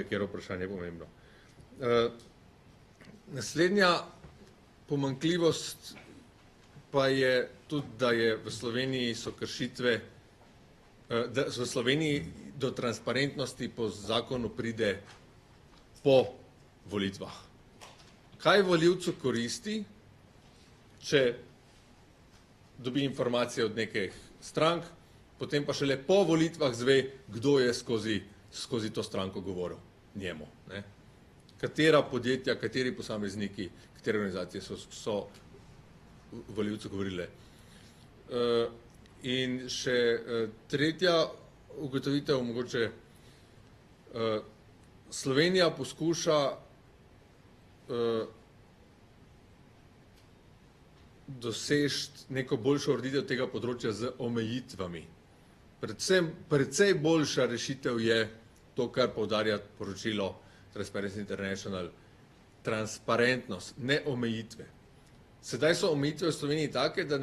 kjer vprašanje pomembno. Naslednja pomanjkljivost pa je tudi, da je v Sloveniji so kršitve, da v Sloveniji do transparentnosti po zakonu pride po volitvah. Kaj volivcu koristi, če dobi informacije od nekih strank, potem pa šele po volitvah zve, kdo je skozi to stranko govoril njemu. Katera podjetja, kateri posamezniki, katere organizacije so volivcu govorile. In še tretja ugotovitev, mogoče Slovenija poskuša doseči neko boljšo ureditev tega področja z omejitvami. Precej boljša rešitev je to, kar poudarja poročilo Transparency International, transparentnost, ne omejitve. Sedaj so omejitve v Sloveniji take, da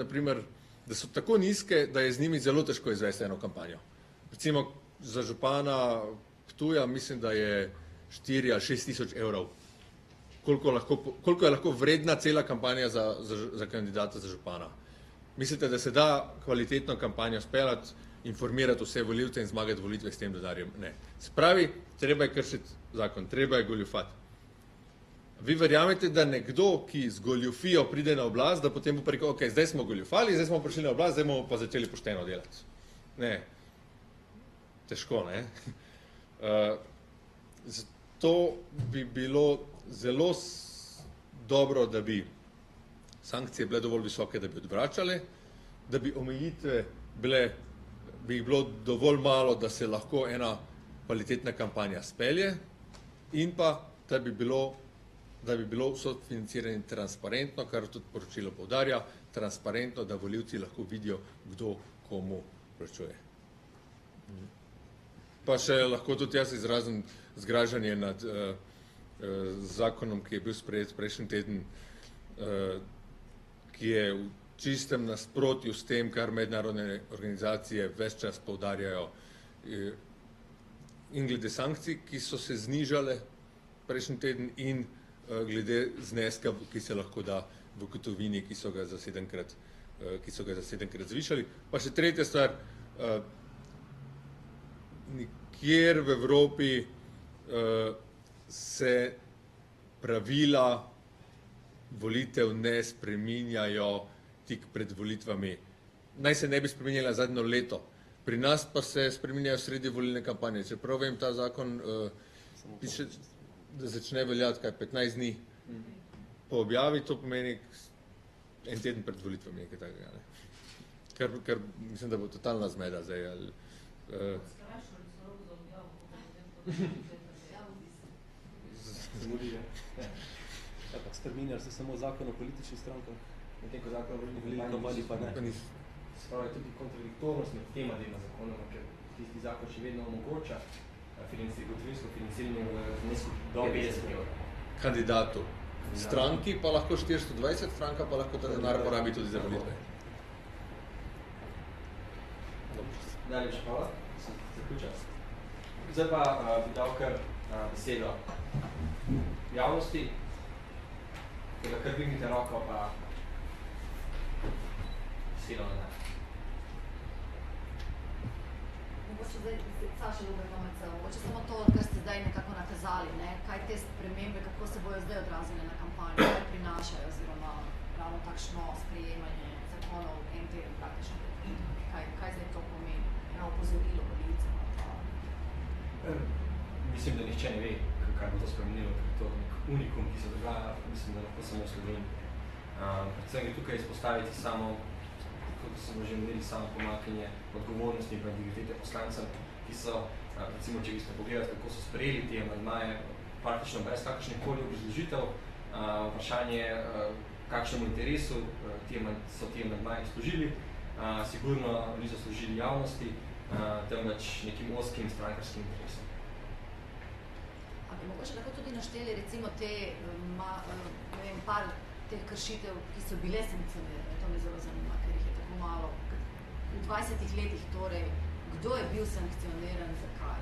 so tako nizke, da je z njimi zelo težko izvesti eno kampanjo. Recimo za župana Ptuja mislim, da je 4 ali 6 tisoč evrov. Koliko je lahko vredna cela kampanja za kandidata za župana. Mislite, da se da kvalitetno kampanjo speljati, informirati vse volivce in zmagati volitve s tem denarjem? Ne. Se pravi, treba je kršiti zakon, treba je goljufati. Vi verjamete, da nekdo, ki z goljufijo pride na oblast, da potem bo rekel, ok, zdaj smo goljufali, zdaj smo prišli na oblast, zdaj bomo pa začeli pošteno delati. Ne. Težko, ne? Zato bi bilo zelo dobro, da bi sankcije bile dovolj visoke, da bi odvračale, da bi omejitve bi jih bilo dovolj malo, da se lahko ena kvalitetna kampanja spelje in pa, da bi bilo vso financiranje transparentno, kar tudi poročilo poudarja, transparentno, da volivci lahko vidijo, kdo komu plačuje. Pa še lahko tudi jaz izrazim zgražanje nad zakonom, ki je bil sprejet prejšnji teden, ki je v čistem nasprotju s tem, kar mednarodne organizacije ves čas poudarjajo, in glede sankcij, ki so se znižale prejšnji teden, in glede zneska, ki se lahko da v gotovini, ki so ga za 7-krat zvišali. Pa še tretja stvar, nikjer v Evropi se pravila volitev ne spreminjajo tik pred volitvami. Naj se ne bi spreminjala zadnjo leto. Pri nas pa se spreminjajo sredi volilne kampanje. Čeprav vem, ta zakon piše, da začne veljati 15 dni po objavi, to pomeni en teden pred volitvami, nekaj takega. Ker mislim, da bo totalna zmeda zdaj. Spreminjaš se samo zakon o političnih strankah, medtem ko zakon o volilni kampanji pa ne. spravi tudi kontradiktornost med tema dvema zakonoma, ker tisti zakon še vedno omogoča gotovinsko financiranje v znesku do 50 evrov. Kandidatu. Stranki pa lahko 420, stranka pa lahko ta denar porabi tudi za volitve. Najlepša hvala, sem zaključil. Zdaj pa bi dal kar besedo javnosti, tega kar dvignite roko, pa besedo na dan. Mogoče zdaj, Saša Lubernomec, mogoče samo to, kar ste zdaj nekako nakazali, ne? Kaj te spremembe, kako se bojo zdaj odrazile na kampanjo, kaj prinašajo, oziroma ravno takšno sprejemanje zakonov NT praktično, kaj zdaj to pomeni, eno opozorilo volivcem? Mislim, da nihče ne ve, kaj bo to spremenilo, ker je to nek unikum, ki se dogaja, mislim, da lahko samo v Sloveniji. Predvsem je tukaj izpostaviti samo, kot smo že imeli, samo pomakanje odgovornosti in integritete poslancev, ki so, recimo, če bi ste pogledali, kako so sprejeli te amandmaje, praktično brez kakršnih koli obrazložitev, vprašanje, kakšnemu interesu so ti amandmaji služili, sigurno niso služili javnosti, temveč nekim oskim strankarskim interesom. Ali mogoče lahko tudi našteli recimo te, ne vem, par teh kršitev, ki so bile sankcionirane, to me zelo zanima, ker jih je tako malo. V 20 letih torej, kdo je bil sankcioniran, zakaj?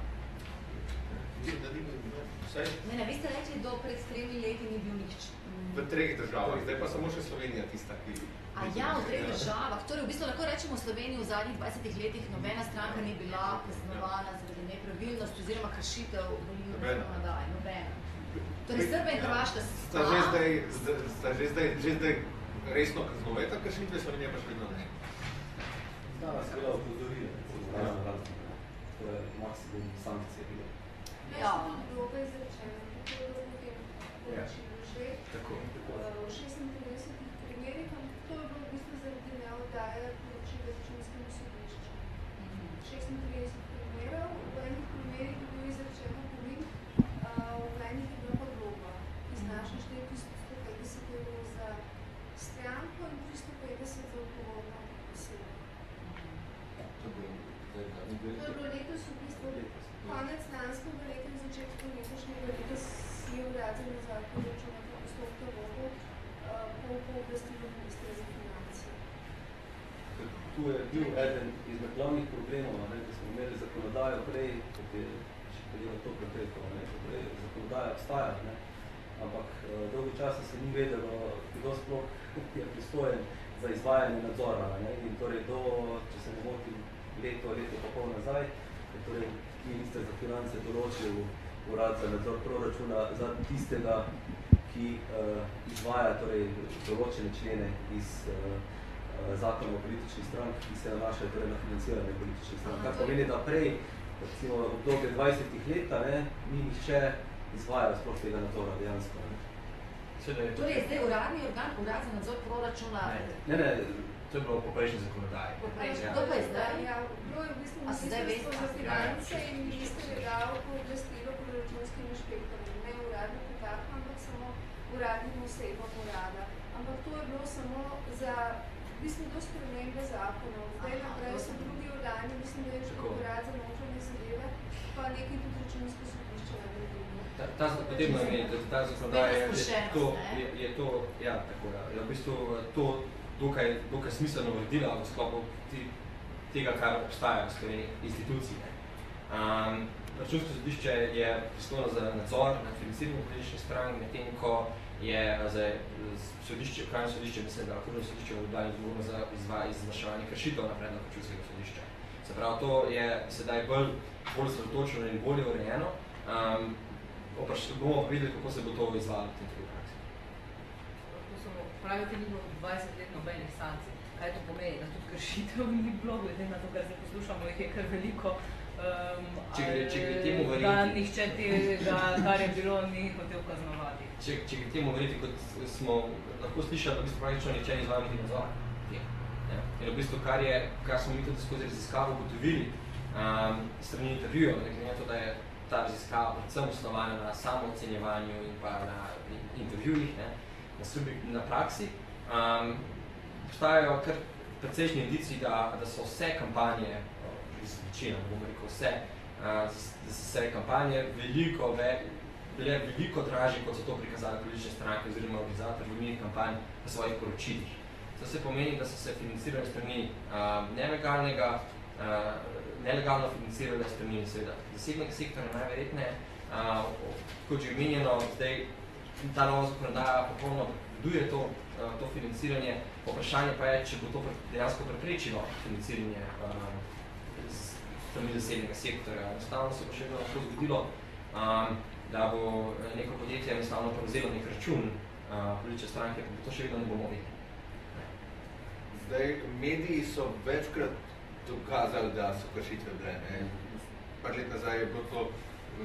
Ne, vi ste rekli, do pred 3 leti ni bil nihče. V 3 državah, zdaj pa samo še Slovenija tista, ki... A ja, v 3 državah. Torej, v bistvu lahko rečemo, v Sloveniji v zadnjih 20 letih nobena stranka ni bila kaznovana zaradi nepravilnosti oziroma kršitev volilne zakonodaje. Nobena. Torej, Srbija in Hrvaška sta že zdaj resno kaznoveta kršitve, Slovenija pa še vedno ne. Danes bila opozorila, to je maksimum sankcije bilo. Ja. Druga izrečena, tako da potem poročilo že. Tako. V 36 primerih, to je bilo v bistvu zaradi neoddaje poročila Računskemu sodišču. 36 primerov, v enih primerih je bil izrečen opomin, v enih je bila pa globa, ki znaša 450 evrov za stranko in 350 za odgovorno osebo. To je bilo letos v bistvu konec lanskega leta in začetku letošnjega leta si je urad za nadzor proračunskega postopka vodil po pooblastilu ministra za finance. Tu je bil eden izmed glavnih problemov, da smo imeli zakonodajo prej, kot je še kolega to preteklo, torej zakonodaja obstaja, ampak dolgo časa se ni vedelo, kdo sploh je pristojen za izvajanje nadzora. In torej do, če se ne motim, leto pa pol nazaj, je torej minister za finance določil urad za nadzor proračuna za tistega, ki izvaja torej določene člene iz zakona o političnih strank, ki se nanašajo torej na financiranje političnih strank. Kar pomeni, da prej, recimo v obdobju 20 let, ni nihče izvajal sploh tega nadzora dejansko. Torej je zdaj uradni organ, urad za nadzor proračuna? Ne. To je bilo po prejšnji zakonodaji. Kdo pa je zdaj? Bilo je v bistvu Ministrstvo za finance in minister je dal pooblastilo proračunskim inšpektorjem, ne uradno podatkom, ampak samo uradnim osebam urada. Ampak to je bilo samo za v bistvu do spremembe zakonov. Zdaj naprej so drugi organi, mislim, da je že urad za notranje zadeve, pa nekaj tudi Računsko sodišče naredilo. Potem nameniti, da ta zakonodaja je to, ja, tako da, je v bistvu to dokaj smiselno uredila v sklopu tega, kar obstaja v Sloveniji instituciji. Računsko sodišče je pristojno za nadzor nad financiranjem političnih strank, medtem ko je Okrajno sodišče, mislim, da Okrožno sodišče v Ljubljani odgovorno za izvrševanje kršitev na predlog Računskega sodišča. Se pravi, to je sedaj bolj osredotočeno in bolje urejeno. Bomo pa videli, kako se bo to izvajalo v tem praksi. Pravite, ni bilo 20 let nobenih sankcij. Kaj to pomeni, da tudi kršitev ni bilo, glede na to, kar zdaj poslušamo, jih je kar veliko, če gre temu verjeti, da nihče tega, kar je bilo, ni hotel kaznovati. Če gre temu verjeti, kot smo lahko slišali, da v bistvu praktično nihče ni izvajal niti nadzor. In v bistvu, kar smo mi tudi skozi raziskavo ugotovili, strani intervjujev, glede na to, da je ta raziskava predvsem osnovana na samoocenjevanju in pa na intervjujih, na praksi, obstajajo kar precejšnji indici, da so vse kampanje, večina, bom rekel vse, da so vse kampanje bile veliko dražje, kot so to prikazali politične stranke oziroma organizatorji volilnih kampanj v svojih poročilih. To se pomeni, da so se financirali strani nelegalno financirali strani seveda zasebnega sektorja najverjetneje. Kot že omenjeno, zdaj ta nova zakonodaja popolnoma prepoveduje to financiranje. Vprašanje pa je, če bo to dejansko preprečilo financiranje strani zasebnega sektorja. Enostavno se bo še vedno lahko zgodilo, da bo neko podjetje enostavno prevzelo nek račun politične stranke, pa to še vedno ne bomo vedeli. Zdaj, mediji so večkrat dokazali, da so kršitve bile. Par let nazaj je bilo to,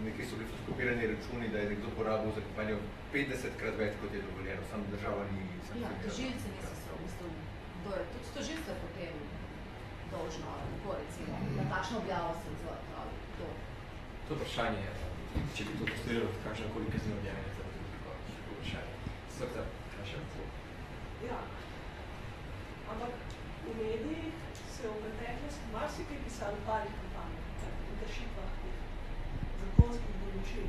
nekaj so bili fotoskopirani računi, da je nekdo porabil za kampanjo 50-krat več, kot je dovoljeno. Sam država ni sankcionirala. Ja, tožilci niso se v bistvu, tudi tožilstvo je potem dolžno, kako recimo, na takšno objavo se odzvali. To vprašanje je, če bi to postojilo v kakšnem koli kaznivo dejanje, to je tudi vprašanje. Srta, kaj še? Ja, ampak v medijih se v preteklosti marsikaj pisali parih kampanj in kršitvah teh zakonskih določil.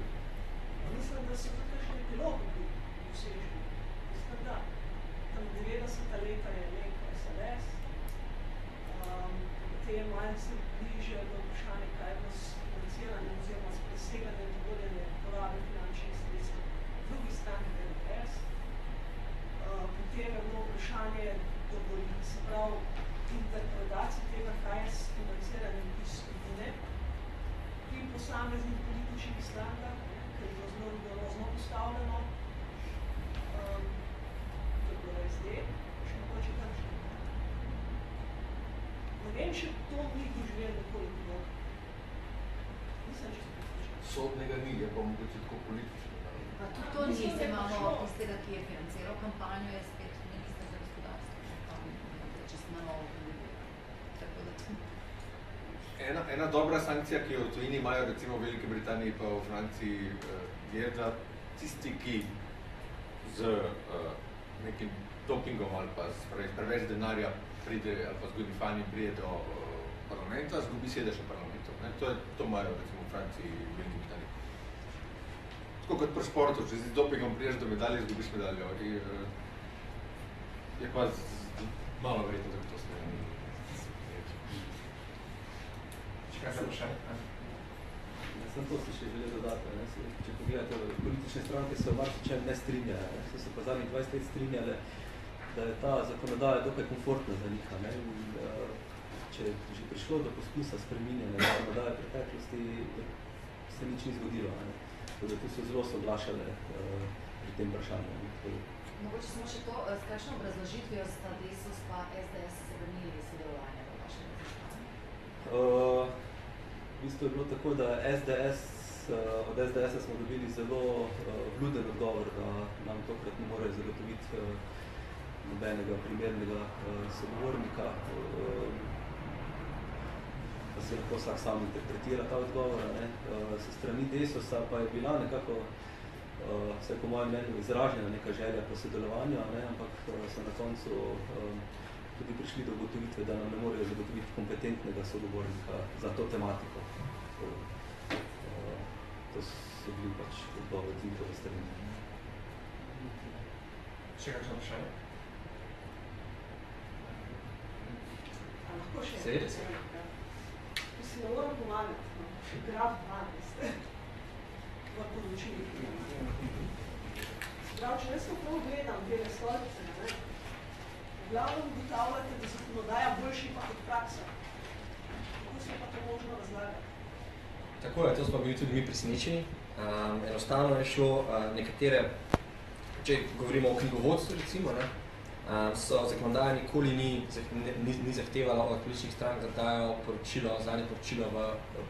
Mislim, da so to kakšne epilogi dosežili. Mislim, da tam 90. leta je Lenko SLS, potem malo se bliže do vprašanja, kaj je bilo s financiranjem oziroma s preseganjem dovoljene porabe finančnih sredstev drugi strani DNS. Potem je bilo vprašanje se pravi interpretacije tega, kaj je s financiranjem iz skupine in posameznih političnih strankah, ker je bilo zelo rigorozno postavljeno. To je bilo SD, še mogoče takšno. Ne vem, če to ni doživelo nekoliko dolgo. Nisem čisto pripričana. Sodnega ni, je pa mogoče tako politično. Pa tudi to ni, se imamo tistega, ki je financiral kampanjo, je spet minister za gospodarstvo. Ena dobra sankcija, ki jo v tujini imajo, recimo v Veliki Britaniji pa v Franciji, je, da tisti, ki z nekim dopingom ali pa s preveč denarja pride ali pa z goljufanjem pride do parlamenta, zgubi sedež v parlamentu. To imajo recimo v Franciji in v Veliki Britaniji. Tako kot pri športu, če z dopingom prideš do medalje, zgubiš medaljo. Je pa malo verjetno, da bi to spremljali. Kaj se vprašanje? Sem to si še želel dodati. Če pogledate, politične stranke se v marsičem ne strinjajo. So se pa zadnjih 20 let strinjale, da je ta zakonodaja dokaj komfortna za njih. Če je že prišlo do poskusa spreminjanja zakonodaje v preteklosti, se nič ni zgodilo. Tako da tu so zelo soglašale pri tem vprašanju. Mogoče samo še to, s kakšno obrazložitvijo sta Desus pa SDS se vrnili sodelovanje v vašem raziskovanju? V bistvu je bilo tako, da od SDS-a smo dobili zelo vljuden odgovor, da nam tokrat ne morejo zagotoviti nobenega primernega sogovornika, da se lahko vsak sam interpretira ta odgovor. Se strani Desusa pa je bila nekako, vsaj po mojem mnenju, izražena neka želja po sodelovanju, ampak so na koncu tudi prišli do ugotovitve, da nam ne morejo zagotoviti kompetentnega sogovornika za to tematiko. To so bili pač odgovor z njihove strani. Še kakšno vprašanje? Lahko še Seveda. Si ne moram pomagati, graf 12 v poročilih. Prav, če jaz prav gledam te stolpice, v glavnem ugotavljate, da zakonodaja boljši pa kot praksa. Kako se pa to možno razlagati? Tako je, to smo bili tudi mi presenečeni. Enostavno je šlo nekatere, če govorimo o knjigovodstvu recimo, so zakonodaja nikoli ni zahtevala od političnih strank, da dajo zadnje poročilo v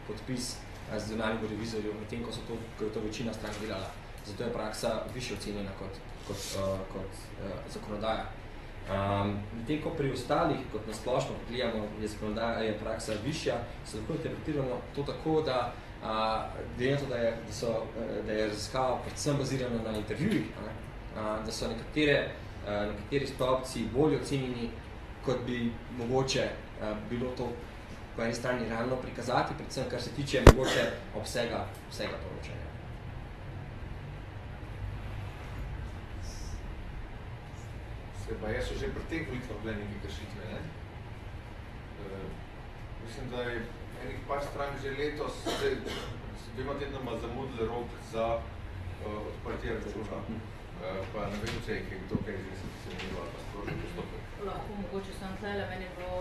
podpis z zunanjim revizorjem, medtem ko so to večina strank delala. Zato je praksa višje ocenjena kot zakonodaja. Medtem ko pri ostalih, kot na splošno pogledamo, je praksa višja, se lahko interpretiramo to tako, da glede na to, da je raziskava predvsem bazirana na intervjujih, da so nekateri stopci bolj ocenjeni kot bi mogoče bilo to po eni strani realno prikazati, predvsem kar se tiče mogoče vsega poročanja. Pa jaz so že pri teh volitvah bile neke kršitve, ne? Mislim, da je enih par strank že letos, dvema tednoma zamudili rok za odprtje računa. Pa ne vem, če jih je kdo kaj izvesel, ki se je imel ali pa sprožil postopek. Lahko mogoče sam tlele, meni je bilo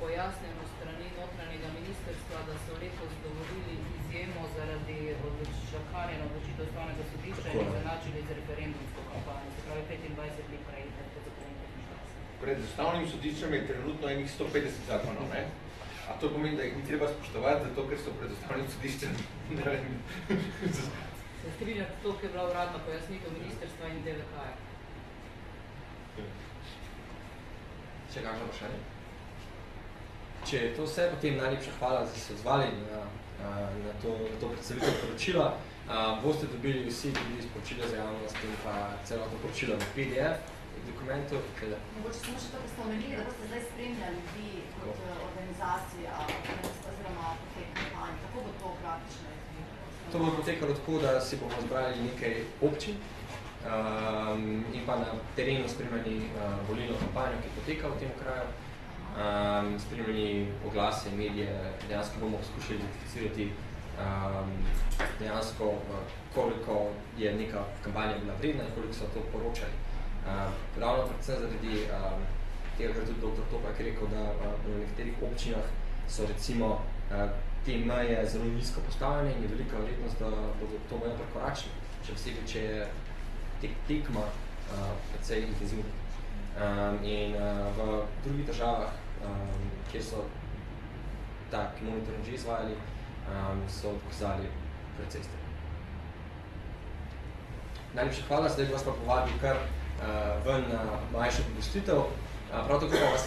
pojasnjeno strani notranjega ministrstva, da so letos dovolili izjemo zaradi čakanja na odločitev Ustavnega sodišča in izenačili z referendumsko kampanjo, se pravi 25 dni prej. Pred Ustavnim sodiščem je trenutno enih 150 zakonov, ne? A to pomeni, da jih ni treba spoštovati, zato ker so pred Ustavnim sodiščem, ne vem. Se strinjate to, ki je bila uradna pojasnitev ministrstva in DVK-ja? Še kakšno vprašanje? Če je to vse, potem najlepša hvala, da ste se odzvali na to predstavitev poročila. Boste dobili vsi sporočila za javnost in pa celotno poročilo v PDF dokumentu. Mogoče samo še to, ko ste omenili, da boste zdaj spremljali vi kot organizacija oziroma potek kampanje. Kako bo to praktično izgledalo? To bo potekalo tako, da si bomo zbrali nekaj občin in pa na terenu spremljali volilno kampanjo, ki poteka v tem kraju. Spremljali oglase, medije, dejansko bomo poskušali identificirati dejansko, koliko je neka kampanja bila vredna in koliko so to poročali. Ravno predvsem zaradi tega, kar tudi dr. Topak rekel, da v nekaterih občinah so recimo te meje zelo nizko postavljene in je velika verjetnost, da bodo to mejo prekoračili, še posebej, če je tekma precej intenzivna. In v drugih državah, kjer so tak monitoring že izvajali, so pokazali precej strani. Najlepša hvala, zdaj bi vas pa povabil kar ven na manjšo popustitev. Prav tako pa vas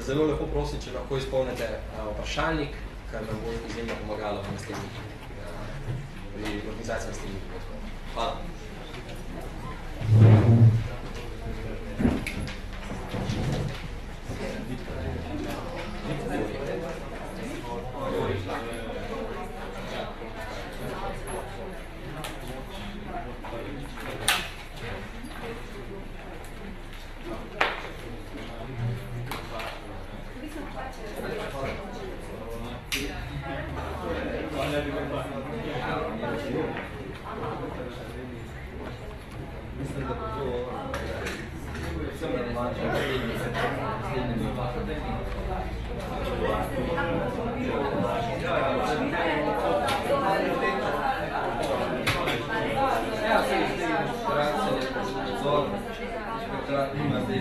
zelo lepo prosim, če lahko izpolnite vprašalnik, kar nam bo izjemno pomagalo v naslednjih pri organizaciji naslednjih dogodkov. Hvala. Mislim, da bo to vsem relevantno naslednjimi Ja, se je nima zdaj